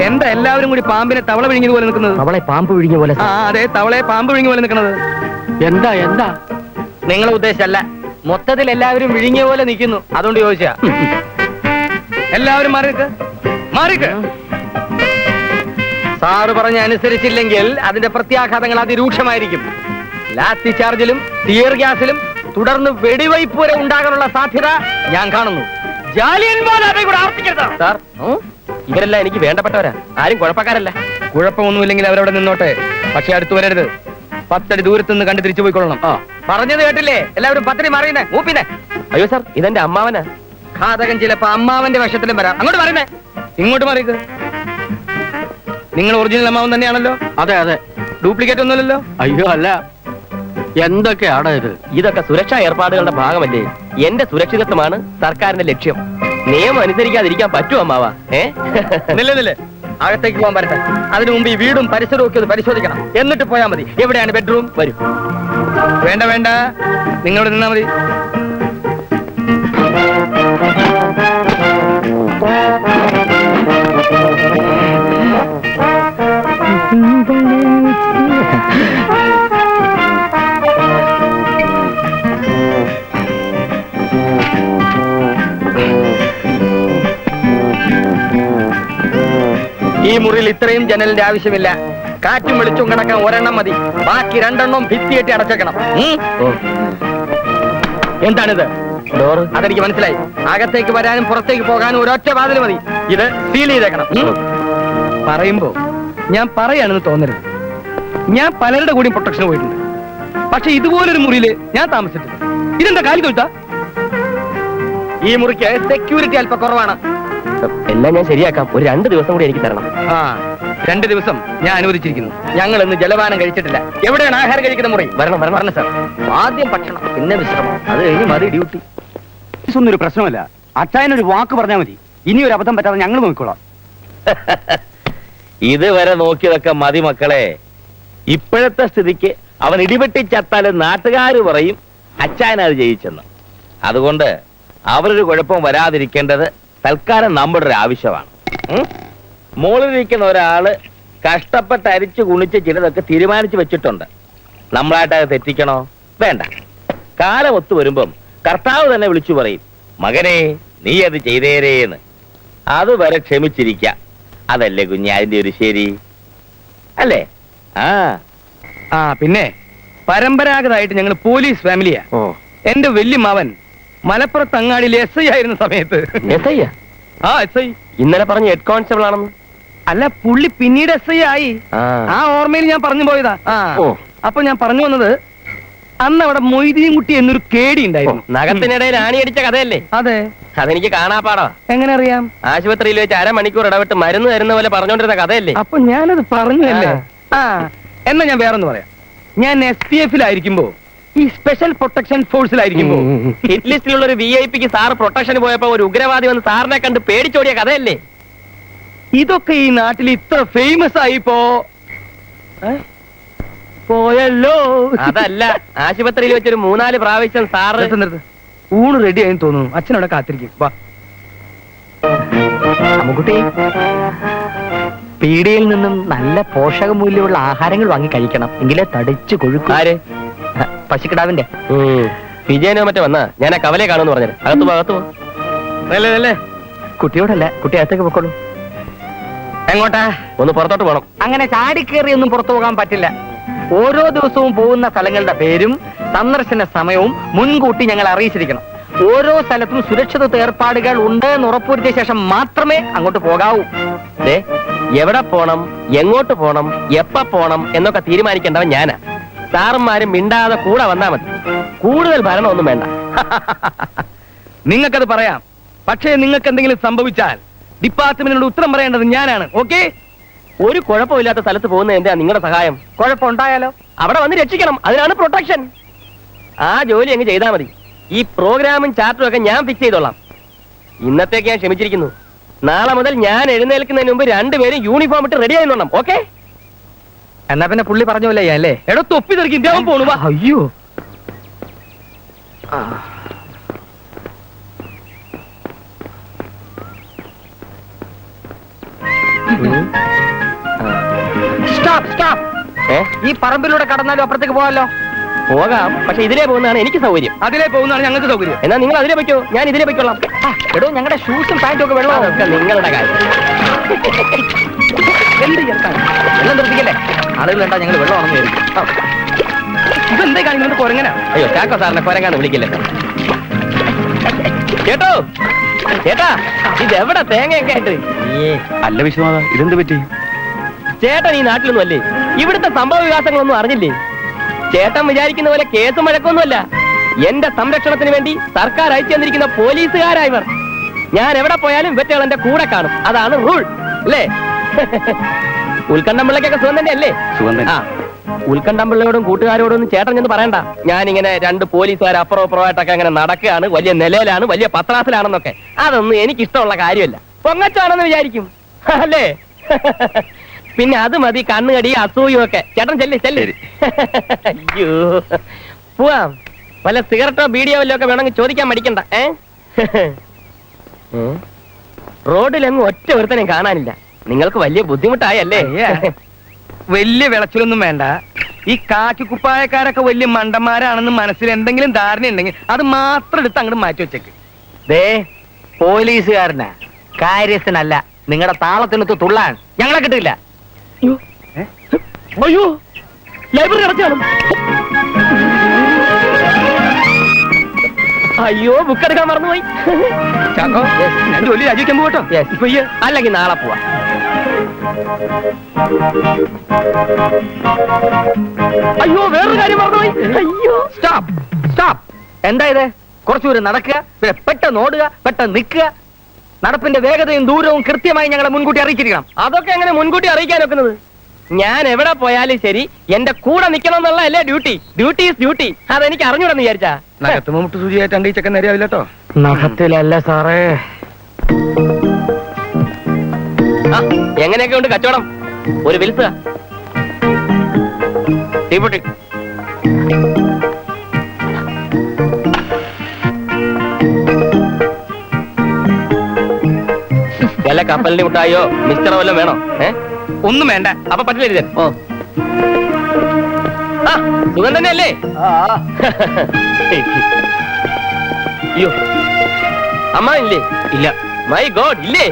എന്താ എല്ലാവരും കൂടി പാമ്പിനെ തവള വിഴുങ്ങിയത് പോലെ നിൽക്കുന്നത്? അവളെ പാമ്പ് വിഴിഞ്ഞ പോലെ. ആ അതെ, തവളയെ പാമ്പ് വിഴുങ്ങിയ പോലെ നിൽക്കുന്നത്. എന്താ എന്താ നിങ്ങളെ ഉദ്ദേശമല്ല, മൊത്തത്തിൽ എല്ലാവരും വിഴിഞ്ഞ പോലെ നിൽക്കുന്നു, അതുകൊണ്ട് ചോദിച്ചാ. എല്ലാവരും മാറിക്ക്, മാറിക്ക്. സാറ് പറഞ്ഞ അനുസരിച്ചില്ലെങ്കിൽ അതിന്റെ പ്രത്യാഘാതങ്ങൾ അതിരൂക്ഷമായിരിക്കും. ലാത്തി ചാർജിലും ടിയർ ഗ്യാസിലും തുടർന്ന് വെടിവയ്പ് വരെ ഉണ്ടാകാനുള്ള സാധ്യത ഞാൻ കാണുന്നു. ജാലിയൻ വാലാബാഗ് കൂടെ ആവർത്തിക്കരുത്. സാർ, ഇവരെല്ലാം എനിക്ക് വേണ്ടപ്പെട്ടവരാ. ആരും കുഴപ്പക്കാരല്ല. കുഴപ്പമൊന്നുമില്ലെങ്കിൽ അവരവിടെ നിന്നോട്ടെ, പക്ഷെ അടുത്ത് വരരുത്. 10 അടി ദൂരത്ത് നിന്ന് കണ്ട് തിരിച്ചു പോയിക്കൊള്ളണം. പറഞ്ഞത് കേട്ടില്ലേ? എല്ലാവരും പത്തിരി മാറിയുന്നേ, മൂപ്പിനെ. അയ്യോ സാർ, ഇതെന്റെ അമ്മാവനാ. ഘാതകൻ ചിലപ്പോ അമ്മാവന്റെ വശത്തിലും വരാം. അങ്ങോട്ട് പറയുന്നേ. ഇങ്ങോട്ട് മാറിക്ക്. നിങ്ങൾ ഒറിജിനൽ അമ്മാവൻ തന്നെയാണല്ലോ? അതെ അതെ. ഡ്യൂപ്ലിക്കേറ്റ് ഒന്നുമല്ലല്ലോ? അയ്യോ അല്ല. എന്തൊക്കെയാടാ ഇത്? ഇതൊക്കെ സുരക്ഷാ ഏർപ്പാടുകളുടെ ഭാഗമല്ലേ? എന്റെ സുരക്ഷിതത്വമാണ് സർക്കാരിന്റെ ലക്ഷ്യം. നിയമം അനുസരിക്കാതിരിക്കാൻ പറ്റുമോ അമ്മാവാ? നില്ലേ അകത്തേക്ക് പോകാൻ പറ്റട്ടെ. അതിനു മുമ്പ് ഈ വീടും പരിസരവും ഒക്കെ ഒന്ന് പരിശോധിക്കണം. എന്നിട്ട് പോയാൽ മതി. എവിടെയാണ് ബെഡ്റൂം? വരൂ. വേണ്ട വേണ്ട, നിങ്ങളോട് നിന്നാ മതി. ഈ മുറിയിൽ ഇത്രയും ജനലിന്റെ ആവശ്യമില്ല. കാറ്റും വെളിച്ചും കിടക്കാൻ ഒരെണ്ണം മതി. ബാക്കി 2 എണ്ണവും ഭിത്തിയേറ്റി അടച്ചേക്കണം. എന്താണിത്? ഡോറ്. അതെനിക്ക് മനസ്സിലായി. അകത്തേക്ക് വരാനും പുറത്തേക്ക് പോകാനും ഒരൊറ്റ വാതിൽ മതി. ഇത് സീൽ ചെയ്തേക്കണം. പറയുമ്പോ ഞാൻ പറയാണെന്ന് തോന്നരുത്. ഞാൻ പലരുടെ കൂടിയും പ്രൊട്ടക്ഷൻ പോയിട്ടുണ്ട്. പക്ഷെ ഇതുപോലൊരു മുറിയില് ഞാൻ താമസിച്ചിട്ടില്ല. ഇതെന്താ കാലി തൊഴുത്താ? ഈ മുറിക്ക് സെക്യൂരിറ്റി അല്പം കുറവാണ്. എല്ലാം ഞാൻ ശരിയാക്കാം. ഒരു 2 ദിവസം കൂടി എനിക്ക് തരണം. ആ 2 ദിവസം ഞാൻ അനുവദിച്ചിരിക്കുന്നു. ഞങ്ങൾ ഇന്ന് ജലപാനം കഴിച്ചിട്ടില്ല. എവിടെയാണ് ആഹാരം കഴിക്കുന്ന മുറി? വരണം വരണം. പറഞ്ഞു സാർ. ആദ്യം ഭക്ഷണം, പിന്നെ വിശ്രമം, അത് കഴിഞ്ഞ് മതി ഡ്യൂട്ടി. ഒന്നും ഒരു പ്രശ്നമല്ല. അച്ചായനൊരു വാക്ക് പറഞ്ഞാൽ മതി. ഇനി ഒരു അബദ്ധം പറ്റാതെ ഞങ്ങൾ നോക്കിക്കോളാം. ഇതുവരെ നോക്കിയതൊക്കെ മതി മക്കളെ. ഇപ്പോഴത്തെ സ്ഥിതിക്ക് അവൻ ഇടിവെട്ടി ചത്താലും നാട്ടുകാർ പറയും അച്ചായനത് ജയിച്ചെന്ന്. അതുകൊണ്ട് അവരൊരു കുഴപ്പം വരാതിരിക്കേണ്ടത് തൽക്കാലം നമ്മുടെ ഒരു ആവശ്യമാണ്. മുകളിലിരിക്കുന്ന ഒരാള് കഷ്ടപ്പെട്ട് അരിച്ചു കുണിച്ച് ചിലതൊക്കെ തീരുമാനിച്ചു വെച്ചിട്ടുണ്ട്. നമ്മളായിട്ട് അത് തെറ്റിക്കണോ? വേണ്ട. കാലം ഒത്തു വരുമ്പം കർത്താവ് തന്നെ വിളിച്ചു പറയും, മകനെ നീ അത് ചെയ്തേരേന്ന്. അതുവരെ ക്ഷമിച്ചിരിക്ക. അതല്ലേ കുഞ്ഞ് അതിന്റെ ഒരു ശരി അല്ലേ? ആ പിന്നെ പരമ്പരാഗതമായിട്ട് ഞങ്ങൾ പോലീസ് ഫാമിലിയാ. എന്റെ വല്യമാവൻ മലപ്പുറത്ത് അങ്ങാടിയിൽ SI ആയിരുന്ന സമയത്ത്. SI? ആ SI. ഇന്നലെ പറഞ്ഞ ഹെഡ് കോൺസ്റ്റബിൾ ആണെന്ന്. അല്ല പുള്ളി പിന്നീട് SI ആയി. ആ ഓർമ്മയിൽ ഞാൻ പറഞ്ഞു പോയതാ. ഓ. അപ്പൊ ഞാൻ പറഞ്ഞു വന്നത്, അന്ന് അവിടെ മൊയ്തീൻകുട്ടി എന്നൊരു കേടി ഉണ്ടായിരുന്നു. നഖത്തിനിടയിൽ ആണിയടിച്ച കഥയല്ലേ? അതെ. അതെനിക്ക് കാണാപ്പാടാ. എങ്ങനെ അറിയാം? ആശുപത്രിയിൽ വെച്ച് അരമണിക്കൂർ ഇടവിട്ട് മരുന്ന് തരുന്ന പോലെ പറഞ്ഞോണ്ടിരുന്ന കഥയല്ലേ? അപ്പൊ ഞാനത് പറഞ്ഞു അല്ലേ? എന്നാ ഞാൻ വേറൊന്ന് പറയാം. ഞാൻ SPF-ലായിരിക്കുമ്പോ, ഈ സ്പെഷ്യൽ പ്രൊട്ടക്ഷൻ ഫോഴ്സിലായിരിക്കുമ്പോ, ഹിറ്റ് ലിസ്റ്റിലുള്ള ഒരു VIP-ക്ക് സാറ് പ്രൊട്ടക്ഷന് പോയപ്പോ ഒരു ഉഗ്രവാദി വന്ന് സാറിനെ കണ്ട് പേടിച്ചോടിയ കഥയല്ലേ? ഇതൊക്കെ ഈ നാട്ടിൽ ഇത്ര ഫേമസ് ആയിപ്പോ പോയല്ലോ. അതല്ല, ആശുപത്രിയിൽ വെച്ചൊരു 3-4 പ്രാവശ്യം സാറ് നിർത്ത് നിർത്ത്. ഊണ് റെഡി ആയെന്ന് തോന്നുന്നു. അച്ഛനവിടെ കാത്തിരിക്കും. വാ. അമ്മുക്കുട്ടി, പീടികയിൽ നിന്നും നല്ല പോഷകമൂല്യമുള്ള ആഹാരങ്ങൾ വാങ്ങി കഴിക്കണം, എങ്കിലേ തടിച്ചു കൊഴുക്കും. ആര്? പശുക്കിടാവിന്റെ. വിജയനോ മറ്റോ വന്നാ ഞാൻ ആ കവലയെ കാണുമെന്ന് പറഞ്ഞത്. അകത്ത് പോ. അല്ലേ? കുട്ടിയോടല്ല, കുട്ടി അകത്തേക്ക് പൊക്കോളൂ. എങ്ങോട്ടാ? ഒന്ന് പുറത്തോട്ട് പോകണം. അങ്ങനെ ചാടിക്കേറി ഒന്നും പുറത്തു പോകാൻ പറ്റില്ല. ഓരോ ദിവസവും പോകുന്ന സ്ഥലങ്ങളുടെ പേരും സന്ദർശന സമയവും മുൻകൂട്ടി ഞങ്ങൾ അറിയിച്ചിരിക്കണം. ഓരോ സ്ഥലത്തും സുരക്ഷിത ഏർപ്പാടുകൾ ഉണ്ട് എന്ന് ഉറപ്പുവരുത്തിയ ശേഷം മാത്രമേ അങ്ങോട്ട് പോകാവൂ. എവിടെ പോണം, എങ്ങോട്ട് പോണം, എപ്പ പോണം എന്നൊക്കെ തീരുമാനിക്കേണ്ടവൻ ഞാനാ. സാറന്മാരും മിണ്ടാതെ കൂടെ വന്നാ മതി. കൂടുതൽ ഭരണമൊന്നും വേണ്ട. നിങ്ങൾക്കത് പറയാം. പക്ഷേ നിങ്ങൾക്ക് എന്തെങ്കിലും സംഭവിച്ചാൽ ഡിപ്പാർട്ട്മെന്റിനോട് ഉത്തരം പറയേണ്ടത് ഞാനാണ്. ഓക്കെ? ഒരു കുഴപ്പമില്ലാത്ത സ്ഥലത്ത് പോകുന്ന എന്താ നിങ്ങളുടെ സഹായം? കുഴപ്പമുണ്ടായാലോ? അവിടെ വന്ന് രക്ഷിക്കണം. അതിനാണ് പ്രൊട്ടക്ഷൻ. ആ ജോലി അങ്ങ് ചെയ്താൽ മതി. ഈ പ്രോഗ്രാമും ചാർട്ടും ഒക്കെ ഞാൻ ഫിക്സ് ചെയ്തോളാം. ഇന്നത്തേക്ക് ഞാൻ ക്ഷമിച്ചിരിക്കുന്നു. നാളെ മുതൽ ഞാൻ എഴുന്നേൽക്കുന്നതിന് മുമ്പ് രണ്ടുപേരും യൂണിഫോം ഇട്ട് റെഡി ആയിരുന്നോണം. ഓക്കെ? എന്നാ പിന്നെ പുള്ളി പറഞ്ഞ പോലെ അല്ലേ? എടോ തൊപ്പി തെറിക്കും. ദേവൻ പോണു. വാ. അയ്യോ, സ്റ്റോപ്പ് സ്റ്റോപ്പ്. ഈ പറമ്പിലൂടെ കടന്നാലും അപ്പുറത്തേക്ക് പോകാമല്ലോ? പോകാം, പക്ഷെ ഇതിലേ പോകുന്നതാണ് എനിക്ക് സൗകര്യം. അതിലേ പോകുന്നതാണ് ഞങ്ങൾക്ക് സൗകര്യം. എന്നാ നിങ്ങൾ അതിലേ പൊയ്ക്കോ, ഞാൻ ഇതിലേ പൊയ്ക്കോളാം. എടോ, ഞങ്ങളുടെ ഷൂസും പാന്റും ഒക്കെ വെള്ളം. അതൊക്കെ നിങ്ങളുടെ കാര്യം. എന്ത് ചേർക്കാൻ വെള്ളം നിർത്തിക്കല്ലേ? ആളുകൾ കണ്ടാ ഞങ്ങൾ വെള്ളമാണെന്ന് വിചാരിക്കും. ഇതെന്തേ കാണിക്കുന്നത്? കൊരങ്ങനാ? അയ്യോ, ചാക്കോ സാറിനെ കൊരങ്ങാന്ന് വിളിക്കില്ലേ? കേട്ടോ ചേട്ടാ, ഇതെവിടെ തേങ്ങയൊക്കെ ആയിട്ട്? അല്ല വിശ്വനാഥ, ഇതെന്ത് പറ്റി? ചേട്ടൻ ഈ നാട്ടിലൊന്നും അല്ലേ? ഇവിടുത്തെ സംഭവ വികാസങ്ങളൊന്നും അറിഞ്ഞില്ലേ? ചേട്ടൻ വിചാരിക്കുന്ന പോലെ കേസും വഴക്കൊന്നുമല്ല. എന്റെ സംരക്ഷണത്തിന് വേണ്ടി സർക്കാർ അയച്ചു തന്നിരിക്കുന്ന പോലീസുകാരായവർ. ഞാൻ എവിടെ പോയാലും ഇവറ്റകൾ എന്റെ കൂടെ കാണും. അതാണ് റൂൾ അല്ലേ? ഉത്കണ്ഠം പിള്ളക്കൊക്കെ സുഖം തന്നെ അല്ലേ? ആ, ഉത്കണ്ഠം പിള്ളയോടും കൂട്ടുകാരോടൊന്നും ചേട്ടൻ ചെന്ന് പറയണ്ട. ഞാനിങ്ങനെ 2 പോലീസുകാർ അപ്പുറം അപ്പുറമായിട്ടൊക്കെ അങ്ങനെ നടക്കുകയാണ്, വലിയ നിലയിലാണ്, വലിയ പത്രാസിലാണെന്നൊക്കെ. അതൊന്നും എനിക്കിഷ്ടമുള്ള കാര്യമല്ല. പൊങ്ങച്ചാണെന്ന് വിചാരിക്കും അല്ലേ? പിന്നെ അത് മതി കണ്ണുകടി അസൂയും ഒക്കെ. ചേട്ടൻ ചെല്ലി. അയ്യോ, പോവാം. വല്ല സിഗരറ്റോ ബീഡിയോ വല്ലോ ഒക്കെ വേണമെങ്കിൽ ചോദിക്കാൻ മടിക്കണ്ട. റോഡിലെങ്ങും ഒറ്റ ഒരുത്തനെയും കാണാനില്ല. നിങ്ങൾക്ക് വലിയ ബുദ്ധിമുട്ടായല്ലേ? വലിയ വിളച്ചിലൊന്നും വേണ്ട. ഈ കാക്കി കുപ്പായക്കാരൊക്കെ വലിയ മണ്ടന്മാരാണെന്ന് മനസ്സിൽ എന്തെങ്കിലും ധാരണ ഉണ്ടെങ്കിൽ അത് മാത്രം എടുത്ത് അങ്ങോട്ട് മാറ്റി വെച്ചേക്ക്. ദേ, പോലീസുകാരനാ, കാര്യസ്ഥനല്ല. നിങ്ങളുടെ താളത്തിനൊത്ത് തുള്ളാൻ ഞങ്ങളെ കിട്ടില്ല. അയ്യോ, ലൈബ്രറി അടച്ചാണ്. അയ്യോ, ബുക്ക് എടുക്കാൻ മറന്നുപോയി. ചാക്കോ, ഞാൻ ജോലി രാജിക്കാൻ പോകട്ടോ? ഇപ്പൊ അല്ലെങ്കിൽ നാളെ പോവാ. അയ്യോ, വേറൊരു കാര്യം മറന്നുപോയി. അയ്യോ, സ്റ്റോപ്പ് സ്റ്റോപ്പ്. എന്താ ഇത്? കുറച്ചുകൂടി നടക്കുക, പിന്നെ പെട്ടെന്ന് ഓടുക, പെട്ടെന്ന് നിൽക്കുക. നടപ്പിന്റെ വേഗതയും ദൂരവും കൃത്യമായി ഞങ്ങളെ മുൻകൂട്ടി അറിയിച്ചിരിക്കണം. അതൊക്കെ എങ്ങനെ മുൻകൂട്ടി അറിയിക്കാൻ വെക്കുന്നത്? ഞാൻ എവിടെ പോയാലും ശരി എന്റെ കൂടെ നിൽക്കണം എന്നുള്ളതല്ലേ ഡ്യൂട്ടി. Duty is duty. അതെനിക്ക് അറിഞ്ഞൂടെന്ന് വിചാരിച്ചാ? നഗത്തുമ്പോ മുട്ട് സൂചിയായിട്ട് ഈ ചെക്കൻ നേരെയാവില്ല കേട്ടോ. നഖത്തിലല്ല സാറേ. എങ്ങനെയൊക്കെ ഉണ്ട് കച്ചവടം? ഒരു വിൽസുക തീപ്പൊട്ടി. വല്ല കപ്പലിന്റെ മുട്ടായോ മിസ്റ്ററോ വല്ലതും വേണോ? ഒന്നും വേണ്ട. അപ്പൊ പറ്റില്ല. ഓ, ആ സുഖം തന്നെയല്ലേ? അയ്യോ, അമ്മ ഇല്ലേ? ഇല്ല. മൈ ഗോഡ്, ഇല്ലേ?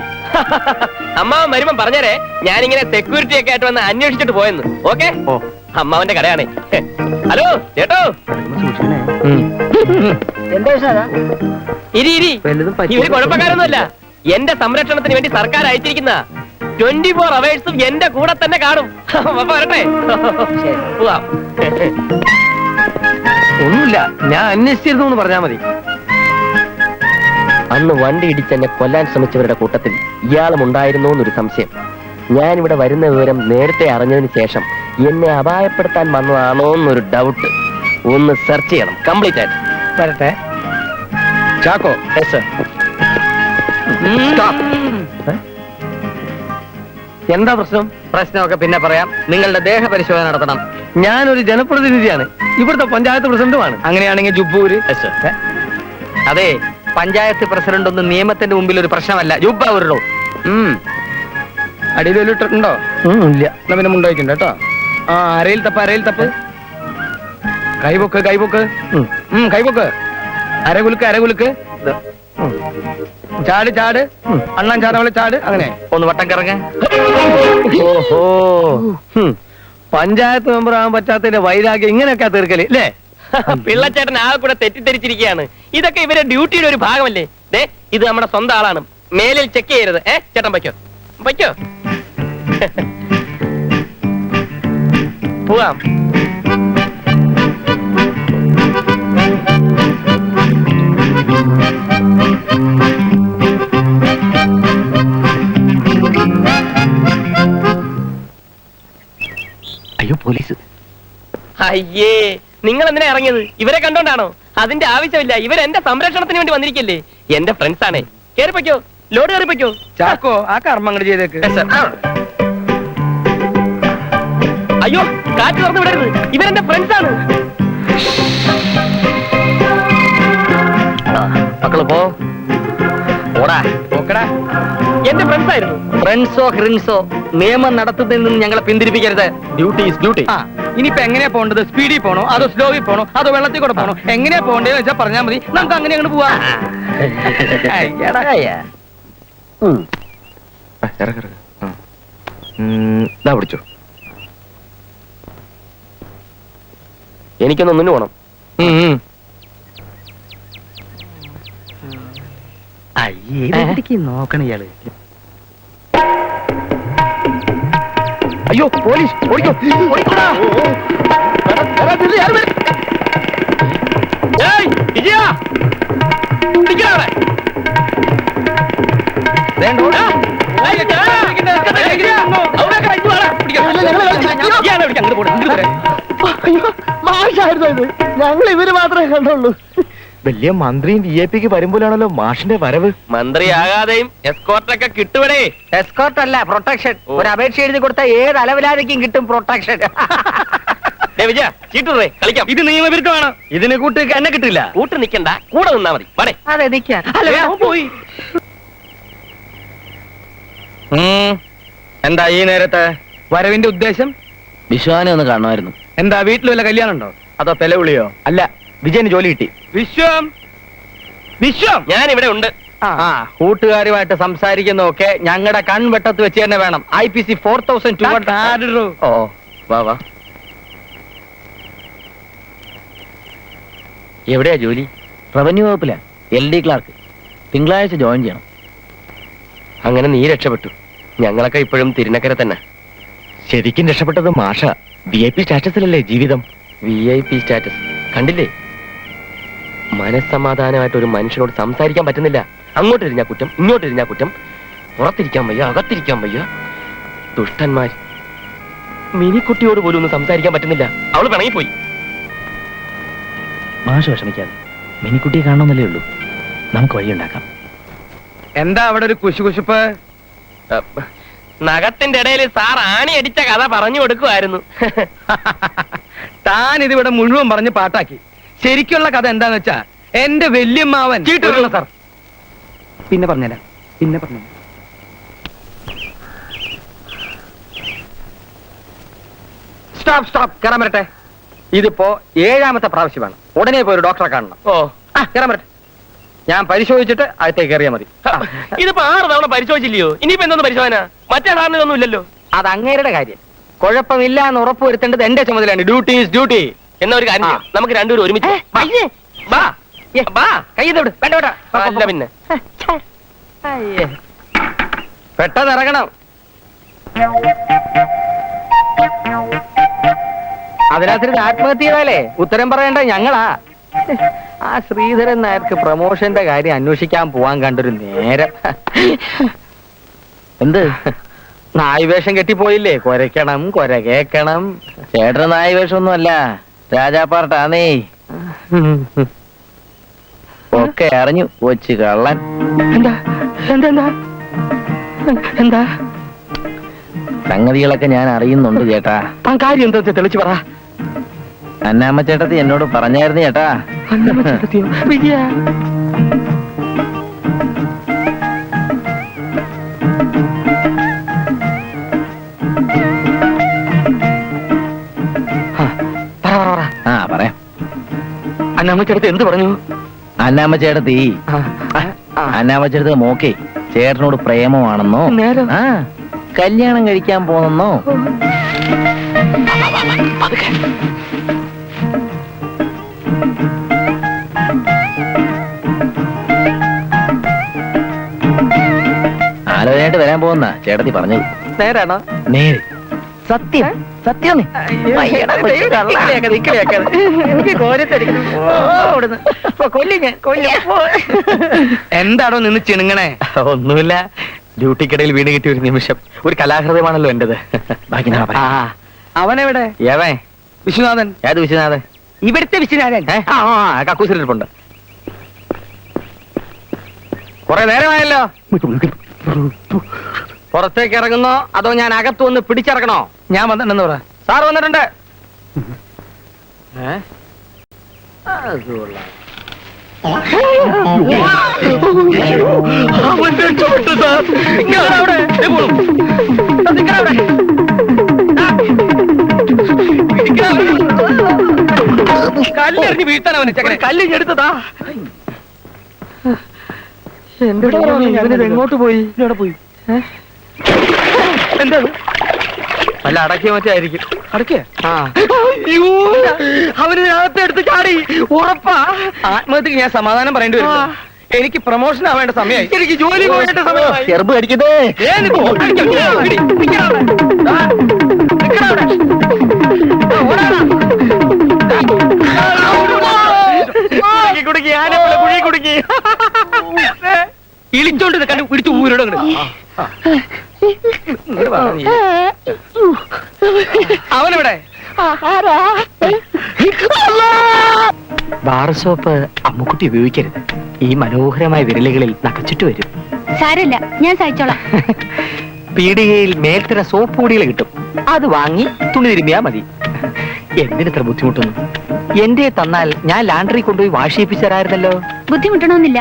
അമ്മാവൻ വരുമ്പം പറഞ്ഞേരെ, ഞാനിങ്ങനെ സെക്യൂരിറ്റി ഒക്കെ ആയിട്ട് വന്ന് അന്വേഷിച്ചിട്ട് പോയെന്ന്. ഓക്കെ? ഓ, അമ്മാവന്റെ കടയാണ്. ഹലോ ചേട്ടോ, ഇരി. ഇവര് കുഴപ്പക്കാരൊന്നുമല്ല. എന്റെ സംരക്ഷണത്തിന് വേണ്ടി സർക്കാർ അയച്ചിരിക്കുന്ന 24 അവേഴ്സും എന്റെ കൂടെ തന്നെ കാണും. അപ്പൊ വരട്ടെ. പോവാം. ഒന്നുമില്ല, ഞാൻ അന്വേഷിച്ചിരുന്നു എന്ന് പറഞ്ഞാ മതി. അന്ന് വണ്ടി ഇടിച്ചെന്നെ കൊല്ലാൻ ശ്രമിച്ചവരുടെ കൂട്ടത്തിൽ ഇയാളും ഉണ്ടായിരുന്നോ എന്നൊരു സംശയം. ഞാനിവിടെ വരുന്ന വിവരം നേരത്തെ അറിഞ്ഞതിന് ശേഷം എന്നെ അപായപ്പെടുത്താൻ വന്നതാണോ എന്നൊരു ഡൗട്ട്. ഒന്ന് സെർച്ച് ചെയ്യണം കംപ്ലീറ്റ് ആയിട്ട്. വരട്ടെ. ചാക്കോ. എന്താ പ്രശ്നം? പ്രശ്നമൊക്കെ പിന്നെ പറയാം. നിങ്ങളുടെ ദേഹപരിശോധന നടത്തണം. ഞാനൊരു ജനപ്രതിനിധിയാണ്, ഇവിടുത്തെ പഞ്ചായത്ത് പ്രസിഡന്റുമാണ്. അങ്ങനെയാണെങ്കിൽ ജുബൂര്. അതെ, പഞ്ചായത്ത് പ്രസിഡന്റ് ഒന്നും നിയമത്തിന്റെ മുമ്പിൽ ഒരു പ്രശ്നമല്ല. ജുബ്ബ ഉരുളോ. അടിയിലിട്ടുണ്ടോ? ഇല്ല. എന്നാ പിന്നെ മുണ്ടായിട്ടുണ്ട് കേട്ടോ. ആ, അരയിൽ തപ്പ്, അരയിൽ തപ്പ്. കൈപൊക്ക്, കൈപൊക്ക്. കൈപൊക്ക്. അരകുലുക്ക്, അരകുലുക്ക്. ചാട്, ചാട്. അണ്ണാൻ ചാടവളെ ചാട്. അങ്ങനെ ഒന്ന് വട്ടം കറങ്ങ. ഓഹോ, പഞ്ചായത്ത് മെമ്പർ ആകാൻ പറ്റാത്തതിന്റെ വൈരാഗ്യം ഇങ്ങനെയൊക്കെ തീർക്കല് അല്ലേ? പിള്ളച്ചേട്ടൻ ആകെ കൂടെ തെറ്റിദ്ധരിച്ചിരിക്കുകയാണ്. ഇതൊക്കെ ഇവരെ ഡ്യൂട്ടിയുടെ ഒരു ഭാഗമല്ലേ? ദേ, ഇത് നമ്മുടെ സ്വന്തം ആളാണ്. മേലിൽ ചെക്ക് ചെയ്യരുത്. ചേട്ടൻ വയ്ക്കോ, വയ്ക്കോ. പോവാം. അയ്യോ, പോലീസ്. അയ്യേ, നിങ്ങൾ എന്തിനാ ഇറങ്ങിയത്? ഇവരെ കണ്ടോണ്ടാണോ? അതിന്റെ ആവശ്യമില്ല. ഇവരെന്റെ സംരക്ഷണത്തിന് വേണ്ടി വന്നിരിക്കല്ലേ. എന്റെ ഫ്രണ്ട്സ് ആണേ. കേറിപ്പോ, ലോഡ് കയറിപ്പോ. ചാക്കോ, ആ കർമ്മം അങ്ങോട്ട് ചെയ്തേക്ക്. അയ്യോ, കാറ്റ് തുറന്നു വിടരുത്. ഇവരെന്റെ ഫ്രണ്ട്സ് ആണ്. മക്കള് പോ. ഓടാ. നോക്കടാ, എന്റെ ഫ്രണ്ട്സ് ആയിരുന്നു. ഫ്രണ്ട്സോ ഹ്രിൻസോ നിയമം നടത്തുന്നതിൽ നിന്ന് ഞങ്ങളെ പിന്തിരിപ്പിക്കരുത്. Duty is duty. ആ, ഇനിയിപ്പോ എങ്ങനെയാ പോണ്ടത്? സ്പീഡിൽ പോണോ അതോ സ്ലോവിൽ പോണോ അതോ വെള്ളത്തിൽ കൂടെ പോണോ? എങ്ങനെയാ പോണ്ടേന്ന് വെച്ചാൽ പറഞ്ഞാൽ മതി, നമുക്ക് അങ്ങനെ അങ്ങോട്ട് പോവാ. പിടിച്ചോ. എനിക്കൊന്ന് മുന്നു പോണം. നോക്കണ ഇയാള്. അയ്യോ, പോലീസ്! ഓടിക്കോ, ഓടിക്കോടാ. ഏയ്, വിജയ! നിക്കടാ അവിടെ. ഞങ്ങൾ ഇവര് മാത്രമേ കണ്ടുള്ളൂ. വലിയ മന്ത്രിയും VIP വരുമ്പോഴാണല്ലോ മാഷിന്റെ വരവ്. മന്ത്രിയാകാതെയും എസ്കോർട്ടൊക്കെ കിട്ടുവടേ. എസ്കോർട്ട് അല്ല, പ്രൊട്ടക്ഷൻ. ഒരു അപേക്ഷ എഴുതി കൊടുത്താൽ ഏത് അലവിലാരേക്കും കിട്ടും പ്രൊട്ടക്ഷൻ. വിജയ, ചീട്ടുറേ, കളിക്കാം. ഇത് നിയമവിരുദ്ധമാണ്. ഇതിന് കൂട്ട് എന്നെ കിട്ടില്ല. കൂട്ട് നിക്കണ്ട, കൂടെ നിന്നാ മതി. വടേ. അതെ, നിൽക്കാൻ. പോയി. എന്താ ഈ നേരത്തെ വരവിന്റെ ഉദ്ദേശം? വിശ്വാനെ ഒന്ന് കാണുമായിരുന്നു. എന്താ വീട്ടിൽ വല്ല കല്യാണം ഉണ്ടോ അതോ പെലവിളിയോ? അല്ല, വിജയന് ജോലി കിട്ടി. വിശ്വം, വിശ്വം, ഞാൻ ഇവിടെ ഉണ്ട്. ആ, കൂട്ടുകാരുമായിട്ട് സംസാരിക്കുന്നതൊക്കെ ഞങ്ങളുടെ കൺവെട്ടത്ത് വെച്ച് തന്നെ വേണം. IPC 4200. ഓ, വാ വാ. എവിടെയാ ജോലി? റവന്യൂ വകുപ്പില, LD ക്ലാർക്ക്. തിങ്കളാഴ്ച ജോയിൻ ചെയ്യണം. അങ്ങനെ നീ രക്ഷപ്പെട്ടു. ഞങ്ങളൊക്കെ ഇപ്പോഴും തിരുനക്കര തന്നെ. ശരിക്കും രക്ഷപ്പെട്ടത് മാഷ. VIP സ്റ്റാറ്റസിലല്ലേ ജീവിതം. VIP സ്റ്റാറ്റസ് കണ്ടില്ലേ? മനസ്സമാധാനമായിട്ട് ഒരു മനുഷ്യനോട് സംസാരിക്കാൻ പറ്റുന്നില്ല. അങ്ങോട്ടിരിഞ്ഞാ കുറ്റം, ഇങ്ങോട്ടിരിഞ്ഞാ കുറ്റം. പുറത്തിരിക്കാൻ വയ്യ, അകത്തിരിക്കാൻ വയ്യ. ദുഷ്ടന്മാർ. മിനിക്കുട്ടിയോട് പോലും ഒന്നും സംസാരിക്കാൻ പറ്റുന്നില്ല. അവള് പിണങ്ങിപ്പോയി. മാഷ് വിഷമിക്കാതെ, മിനിക്കുട്ടിയെ കാണണമെന്നല്ലേ ഉള്ളൂ. നമുക്ക് വഴിയുണ്ടാക്കാം. എന്താ അവിടെ ഒരു കുശുകുശുപ്പ്? നഖത്തിന്റെ ഇടയിൽ സാർ ആണി അടിച്ച കഥ പറഞ്ഞു കൊടുക്കുമായിരുന്നു. താൻ ഇതിവിടെ മുഴുവൻ പറഞ്ഞ് പാട്ടാക്കി. ശരിക്കുള്ള കഥ എന്താന്ന് വെച്ചാ, എന്റെ വല്യമ്മാവൻ സാർ. പിന്നെ പറഞ്ഞുതരാം, പിന്നെ പറഞ്ഞു. സ്റ്റോപ്പ് സ്റ്റോപ്പ്, കയറാൻ വരട്ടെ. ഇതിപ്പോ 7ാമത്തെ പ്രാവശ്യമാണ്. ഉടനെ പോയി ഒരു ഡോക്ടറെ കാണണം. ഓ, കയറാൻ വരട്ടെ. ഞാൻ പരിശോധിച്ചിട്ട് അകത്തേക്ക് കയറിയാൽ മതി. ഇതിപ്പോ 6 തവണ പരിശോധിച്ചില്ലയോ? ഇനിയിപ്പോ എന്തോന്ന് പരിശോധന? മറ്റേ സാറിന് ഒന്നും ഇല്ലല്ലോ. അത് അങ്ങേരുടെ കാര്യം. കുഴപ്പമില്ല എന്ന് ഉറപ്പ് വരുത്തേണ്ടത് എന്റെ ചുമതലയാണ്. Duty is duty. എന്നാ ഒരു കാര്യം ചെയ്യാം, നമുക്ക് രണ്ടുപേരും ഒരുമിച്ച് വാ. വാ. കയ്യിൽ വേണ്ട വേണ്ട. അല്ല പിന്നെ പെട്ടെന്ന് ഇറങ്ങണം. അതിനകത്ത് ആത്മഹത്യ ചെയ്താലേ ഉത്തരം പറയേണ്ട ഞങ്ങളാ. ആ ശ്രീധരൻ നായർക്ക് പ്രമോഷന്റെ കാര്യം അന്വേഷിക്കാൻ പോവാൻ കണ്ടൊരു നേരം. എന്ത് നായ്വേഷം കെട്ടിപ്പോയില്ലേ? കൊരയ്ക്കണം കൊരകേക്കണം. ചേട്ടൻ നായവേഷമൊന്നും അല്ല, രാജാപ്പാർട്ടാന്നേ. ഒക്കെ അറിഞ്ഞു കൊച്ചു കള്ളൻ. എന്താ എന്താ എന്താ എന്താ സംഗതികളൊക്കെ ഞാൻ അറിയുന്നുണ്ട് ചേട്ടാ. താൻ കാര്യം എന്താ തെളിച്ചു പറ. അന്നാമ്മ ചേട്ടത്തി എന്നോട് പറഞ്ഞായിരുന്നു ചേട്ടാ. വിജയ ആ പറയാം. അന്നമ്മ ചേട്ടത്തി എന്ത് പറഞ്ഞു? അന്നാമ്മ ചേട്ടത്തി അന്നാമ്മ ചേട്ടത്തി മോക്കെ ചേട്ടനോട് പ്രേമമാണെന്നോ, നേരം. ആ കല്യാണം കഴിക്കാൻ പോണെന്നോ. ആലോചനയായിട്ട് വരാൻ പോകുന്ന ചേട്ടത്തി പറഞ്ഞത്. നേരാണോ? നേര് സത്യം സത്യം. എനിക്ക് കോരത്തടിക്കണം. എന്താണോ നിന്ന് ചിണുങ്ങണേ? ഒന്നുമില്ല, ഡ്യൂട്ടിക്കിടയിൽ വീണ് കിട്ടിയ ഒരു നിമിഷം. ഒരു കലാഹൃദയമാണല്ലോ എന്റേത്. ബാക്കി നാളെ പറയാം. അവനെവിടെ? ഏവൻ വിശ്വനാഥൻ. ഏത് വിശ്വനാഥൻ? ഇവിടുത്തെ വിശ്വനാഥൻ. കക്കൂസിലിരിപ്പുണ്ട്. കുറെ നേരമായല്ലോ. പുറത്തേക്ക് ഇറങ്ങുന്നോ അതോ ഞാൻ അകത്തു വന്ന് പിടിച്ചിറക്കണോ? ഞാൻ വന്നിട്ടുണ്ടെന്ന് പറ. സാർ വന്നിട്ടുണ്ട്. കല്ലെറിഞ്ഞ് വീഴ്ത്താൻ അവന് ചക്കര. കല്ലിഞ്ഞ് എടുത്തതാ. എങ്ങോട്ട് പോയി? ഇവിടെ പോയി. എന്താ അല്ല അടക്കിയ മറ്റായിരിക്കും. അടക്കിയ അവനകത്ത് എടുത്ത് ചാടി. ഉറപ്പാ ആത്മഹത്യക്ക് ഞാൻ സമാധാനം പറയേണ്ടി വരും. എനിക്ക് പ്രൊമോഷൻ ആവേണ്ട സമയമായി. എനിക്ക് ജോലി പോകേണ്ട സമയമായി. ചെറുപ്പ് അടിക്കതേ. ഇളിച്ചോണ്ട് കണ്ടു പിടിച്ചു ഊരോട്. അവനെവിടെ? ബാർ സോപ്പ് അമ്മുക്കുട്ടി ഉപയോഗിക്കരുത്. ഈ മനോഹരമായ വിരലുകളിൽ നഖച്ചിട്ട് വരും. സാരമില്ല, ഞാൻ സഹിച്ചോളാം. പീടികയിൽ മേൽത്തര സോപ്പ് പൊടികൾ കിട്ടും. അത് വാങ്ങി തുണി തിരുമ്മിയാ മതി. എന്തിനിത്ര ബുദ്ധിമുട്ടൊന്നും? എന്റെ തന്നാൽ ഞാൻ ലാൻഡറി കൊണ്ടുപോയി വാഷ് ചെയ്യിപ്പിച്ചു തരായിരുന്നല്ലോ. ബുദ്ധിമുട്ടണമെന്നില്ല.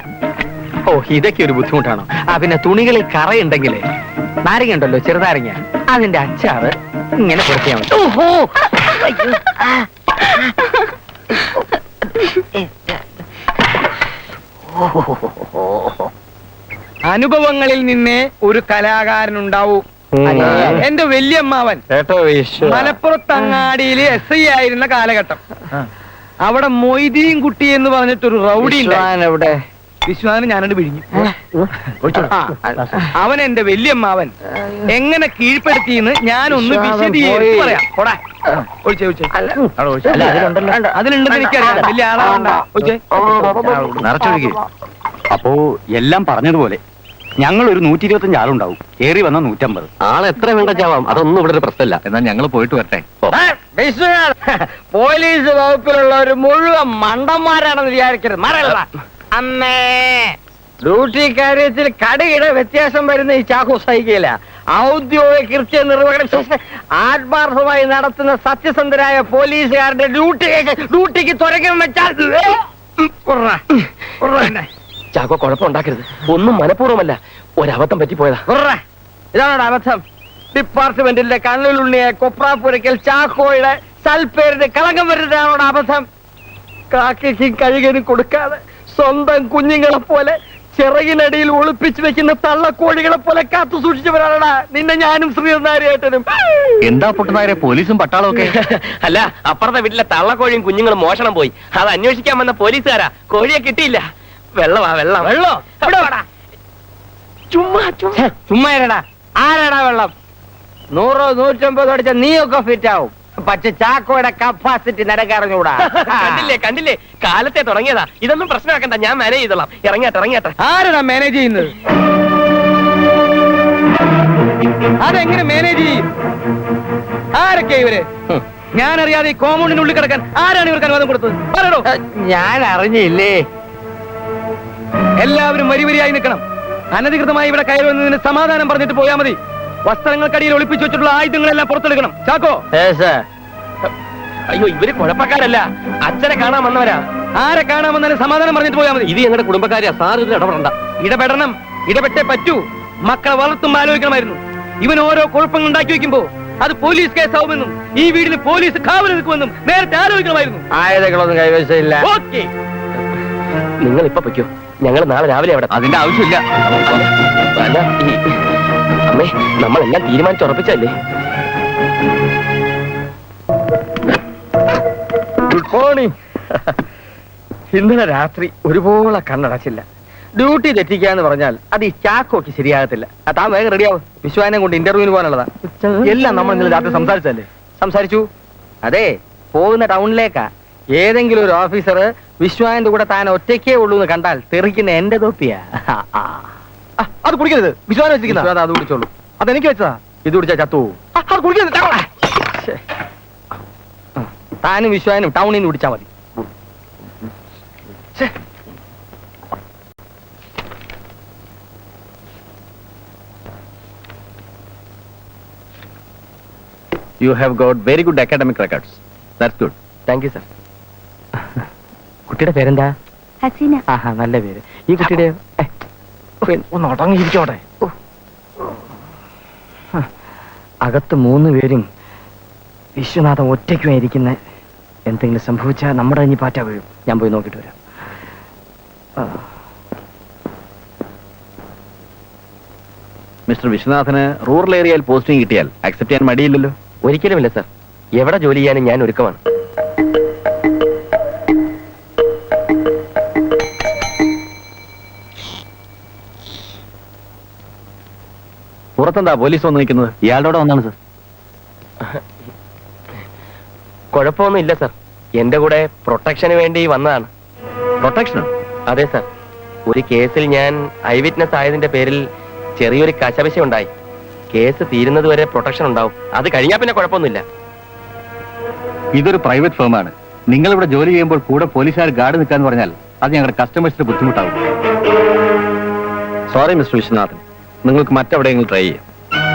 ഓ, ഇതൊക്കെ ഒരു ബുദ്ധിമുട്ടാണോ? പിന്നെ തുണികളിൽ കറയുണ്ടെങ്കിൽ നാരങ്ങ ഉണ്ടല്ലോ, ചെറുനാരങ്ങ, അതിന്റെ അച്ചാറ് ഇങ്ങനെ കൊടുക്കാൻ മതി. ഓഹോ, അനുഭവങ്ങളിൽ നിന്നേ ഒരു കലാകാരനുണ്ടാവൂ. എന്റെ വല്യമ്മാവൻ മലപ്പുറത്തങ്ങാടിയില് SI ആയിരുന്ന കാലഘട്ടം. അവിടെ മൊയ്തീൻ കുട്ടി എന്ന് പറഞ്ഞിട്ടൊരു റൗഡി എവിടെ? വിശ്വാസന് ഞാനോട് വിഴിഞ്ഞു. അവൻ എന്റെ വല്യമ്മാവൻ എങ്ങനെ കീഴ്പ്പെടുത്തിയെന്ന് ഞാനൊന്ന് വിശദീകരിച്ച് പറയാം. അതിലുണ്ടെന്ന് എനിക്കറിയാം. വലിയ ആളാവണ്ട. നിറച്ചൊഴുകി. അപ്പോ എല്ലാം പറഞ്ഞതുപോലെ ഞങ്ങൾ ഒരു 125 ആളുണ്ടാവും. ഏറി വന്ന 150. ആളെ എത്ര വേണ്ട ചാവാം, അതൊന്നും ഇവിടെ ഒരു പ്രശ്നമല്ല. എന്നാൽ ഞങ്ങൾ പോയിട്ട് വരട്ടെ. പോലീസ് വകുപ്പിലുള്ള ഒരു മുഴുവൻ മണ്ടന്മാരാണെന്ന് വിചാരിക്കരുത്. മറയല്ല അമ്മേ. ഡ്യൂട്ടി കാര്യത്തിൽ കടയുടെ വ്യത്യാസം വരുന്ന ഈ ചാക്കോ സഹിക്കില്ല. ഔദ്യോഗിക കൃത്യ നിർവഹണം ആത്മാർത്ഥമായി നടത്തുന്ന സത്യസന്ധരായ പോലീസുകാരുടെ ഡ്യൂട്ടിക്ക് തുരങ്കം വെച്ചാൽ ചാക്കോ കുഴപ്പമുണ്ടാക്കരുത്. ഒന്നും മനഃപൂർവ്വമല്ല, ഒരബദ്ധം പറ്റിപ്പോയതാ. ഇതാണോ അബദ്ധം? ഡിപ്പാർട്ട്മെന്റിന്റെ കണ്ണിലുണ്ണിയെ കൊപ്രാപ്പുരയ്ക്കൽ ചാക്കോയുടെ സൽപ്പേരിന്റെ കളങ്കം വരുന്നതാണോ അബദ്ധം? കാക്കയ്ക്കും കഴുകനും കൊടുക്കാതെ സ്വന്തം കുഞ്ഞുങ്ങളെ പോലെ ചിറകിനടിയിൽ ഒളിപ്പിച്ചു വെക്കുന്ന തള്ളക്കോഴികളെ പോലെ കാത്തു സൂക്ഷിച്ചവരാണടാ നിന്നെ ഞാനും ശ്രീനാരിയേട്ടനും. എന്താ പൊട്ടുന്നാരെ പോലീസും പട്ടാളവും ഒക്കെ? അല്ല, അപ്പുറത്തെ വീട്ടിലെ തള്ളക്കോഴിയും കുഞ്ഞുങ്ങളും മോഷണം പോയി. അത് അന്വേഷിക്കാൻ വന്ന പോലീസുകാരാ. കോഴിയെ കിട്ടിയില്ല. വെള്ളമാ വെള്ളം. വെള്ളം ഇവിടെ വേടാ. ചുമ്മാ ചുമ്മാ ഇരടാ. ആരാടാ വെള്ളം? 100 150 അടിച്ച നീയൊക്കെ ഫിറ്റ് ആവും. പക്ഷെ ചാക്കോയുടെ കപ്പാസിറ്റി നിനക്കറിഞ്ഞൂടാ. കണ്ടില്ലേ കാലത്തെ തുടങ്ങിയതാ. ഇതൊന്നും പ്രശ്നമാക്കണ്ട, ഞാൻ മാനേജ് ചെയ്തോളാം. ഇറങ്ങട്ടെ. ആരാ മാനേജ് ചെയ്യുന്നത്? അതെങ്ങനെ മാനേജ് ചെയ്യും? ആരൊക്കെ ഇവര്? ഞാനറിയാതെ ഈ കോമ്പൗണ്ടിനുള്ളിൽ കിടക്കാൻ ആരാണ് ഇവർക്ക് അനുവാദം കൊടുത്തത്? പറയണോ? ഞാൻ അറിഞ്ഞില്ലേ. എല്ലാവരും വരിവരിയായി നിൽക്കണം. അനധികൃതമായി ഇവിടെ കയറി വന്നതിന് സമാധാനം പറഞ്ഞിട്ട് പോയാൽ മതി. വസ്ത്രങ്ങൾക്കടിയിൽ ഒളിപ്പിച്ചു വെച്ചിട്ടുള്ള ആയുധങ്ങളെല്ലാം പുറത്തെടുക്കണം. ചാക്കോ. അയ്യോ, ഇവര് കുഴപ്പക്കാരല്ല, അച്ഛനെ കാണാൻ വന്നവരാ. ആരെ കാണാമെന്നാലും സമാധാനം പറഞ്ഞിട്ട് പോയാൽ മതി. ഇത് ഞങ്ങളുടെ കുടുംബക്കാരിയാ, സാർ ഇതിൽ ഇടപെടണ്ട. ഇടപെടണം, ഇടപെട്ടേ പറ്റൂ. മക്കളെ വളർത്തും ആലോചിക്കണമായിരുന്നു. ഇവൻ ഓരോ കുഴപ്പങ്ങൾ ഉണ്ടാക്കി വെക്കുമ്പോ അത് പോലീസ് കേസാവുമെന്നും ഈ വീടിന് പോലീസ് കാവൽ നിൽക്കുമെന്നും നേരത്തെ ആലോചിക്കണമായിരുന്നു. ആയുധങ്ങളൊന്നും കൈവശമില്ല. ഓക്കെ, നിങ്ങൾ ഇപ്പൊ പൊയ്ക്കോ, ഞങ്ങൾ നാളെ രാവിലെ അവിടെ. അതിന്റെ ആവശ്യമില്ല. അല്ല, അമ്മേ, നമ്മളെല്ലാം തീരുമാനിച്ചുറപ്പിച്ചല്ലേ? Good morning. ഇന്നലെ രാത്രി ഒരുപോലെ കണ്ണടച്ചില്ല. ഡ്യൂട്ടി തെറ്റിക്കാന്ന് പറഞ്ഞാൽ അത് ഈ ചാക്കോക്ക് ശരിയാകത്തില്ല. താൻ വേഗം റെഡിയാവും. വിശ്വാനെ കൊണ്ട് ഇന്റർവ്യൂവിന് പോകാനുള്ളതാ. എല്ലാം നമ്മൾ ഇന്നലെ രാത്രി സംസാരിച്ചല്ലേ? സംസാരിച്ചു. അതെ, പോകുന്ന ടൗണിലേക്കാ. ഏതെങ്കിലും ഒരു ഓഫീസർ വിശ്വാന്റെ കൂടെ താൻ ഒറ്റയ്ക്കേ ഉള്ളൂ എന്ന് കണ്ടാൽ തെറിക്കുന്ന എന്റെ തൊപ്പിയാ. അത് കുടിക്കരുത്. വിശ്വാസം വെച്ചിരിക്കുന്ന വിശ്വാൻ അത് കുടിച്ചോളൂ. അതെനിക്ക് വെച്ചതാ. ഇത് കുടിച്ചാ ചത്തു. അത് കുടിക്കരുത്. താനും വിശ്വാനും ടൗണിൽ നിന്ന് കുടിച്ചാ മതി. You have got very good academic records. That's good. Thank you sir. കുട്ടിയുടെ പേരെന്താ? ഹസീന. ആഹാ, നല്ല പേര്. ഈ കുട്ടിയുടെ ഒന്ന് ഉടങ്ങിയിരിക്കോട്ടെ. അകത്ത് 3 പേരും വിശ്വനാഥൻ ഒറ്റയ്ക്കുമായിരിക്കുന്ന. എന്തെങ്കിലും സംഭവിച്ചാൽ നമ്മുടെ ഇനി പാറ്റ വീഴും. ഞാൻ പോയി നോക്കിയിട്ട് വരാം. മിസ്റ്റർ വിശ്വനാഥന് റൂറൽ ഏരിയയിൽ പോസ്റ്റിംഗ് കിട്ടിയാൽ അക്സെപ്റ്റ് ചെയ്യാൻ മടിയില്ലല്ലോ? ഒരിക്കലുമില്ല സർ. എവിടെ ജോലി ചെയ്യാനും ഞാൻ ഒരുക്കമാണ്. പുറത്തെന്താ പോലീസ് വന്ന് നിൽക്കുന്നത്? ഇയാളുടെ വന്നാണ് സർ. കുഴപ്പമൊന്നും ഇല്ല സർ. എന്റെ കൂടെ പ്രൊട്ടക്ഷന് വേണ്ടി വന്നതാണ്. പ്രൊട്ടക്ഷനോ? അതെ സർ. ഒരു കേസിൽ ഞാൻ ഐ വിറ്റ്നസ് ആയതിന്റെ പേരിൽ ചെറിയൊരു കശപശ ഉണ്ടായി. കേസ് തീരുന്നത് വരെ പ്രൊട്ടക്ഷൻ ഉണ്ടാവും. അത് കഴിഞ്ഞാൽ പിന്നെ കുഴപ്പമൊന്നുമില്ല. ഇതൊരു പ്രൈവറ്റ് ഫേമാണ്. നിങ്ങൾ ഇവിടെ ജോലി ചെയ്യുമ്പോൾ കൂടെ പോലീസുകാർ ഗാർഡ് നിൽക്കാന്ന് പറഞ്ഞാൽ അത് ഞങ്ങളുടെ കസ്റ്റമേഴ്സിന് ബുദ്ധിമുട്ടാവും. സോറി മിസ്റ്റർ വിശ്വനാഥൻ, നിങ്ങൾക്ക് മറ്റെവിടെയെങ്കിലും ട്രൈ ചെയ്യാം.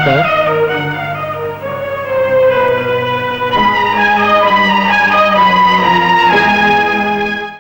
സർ,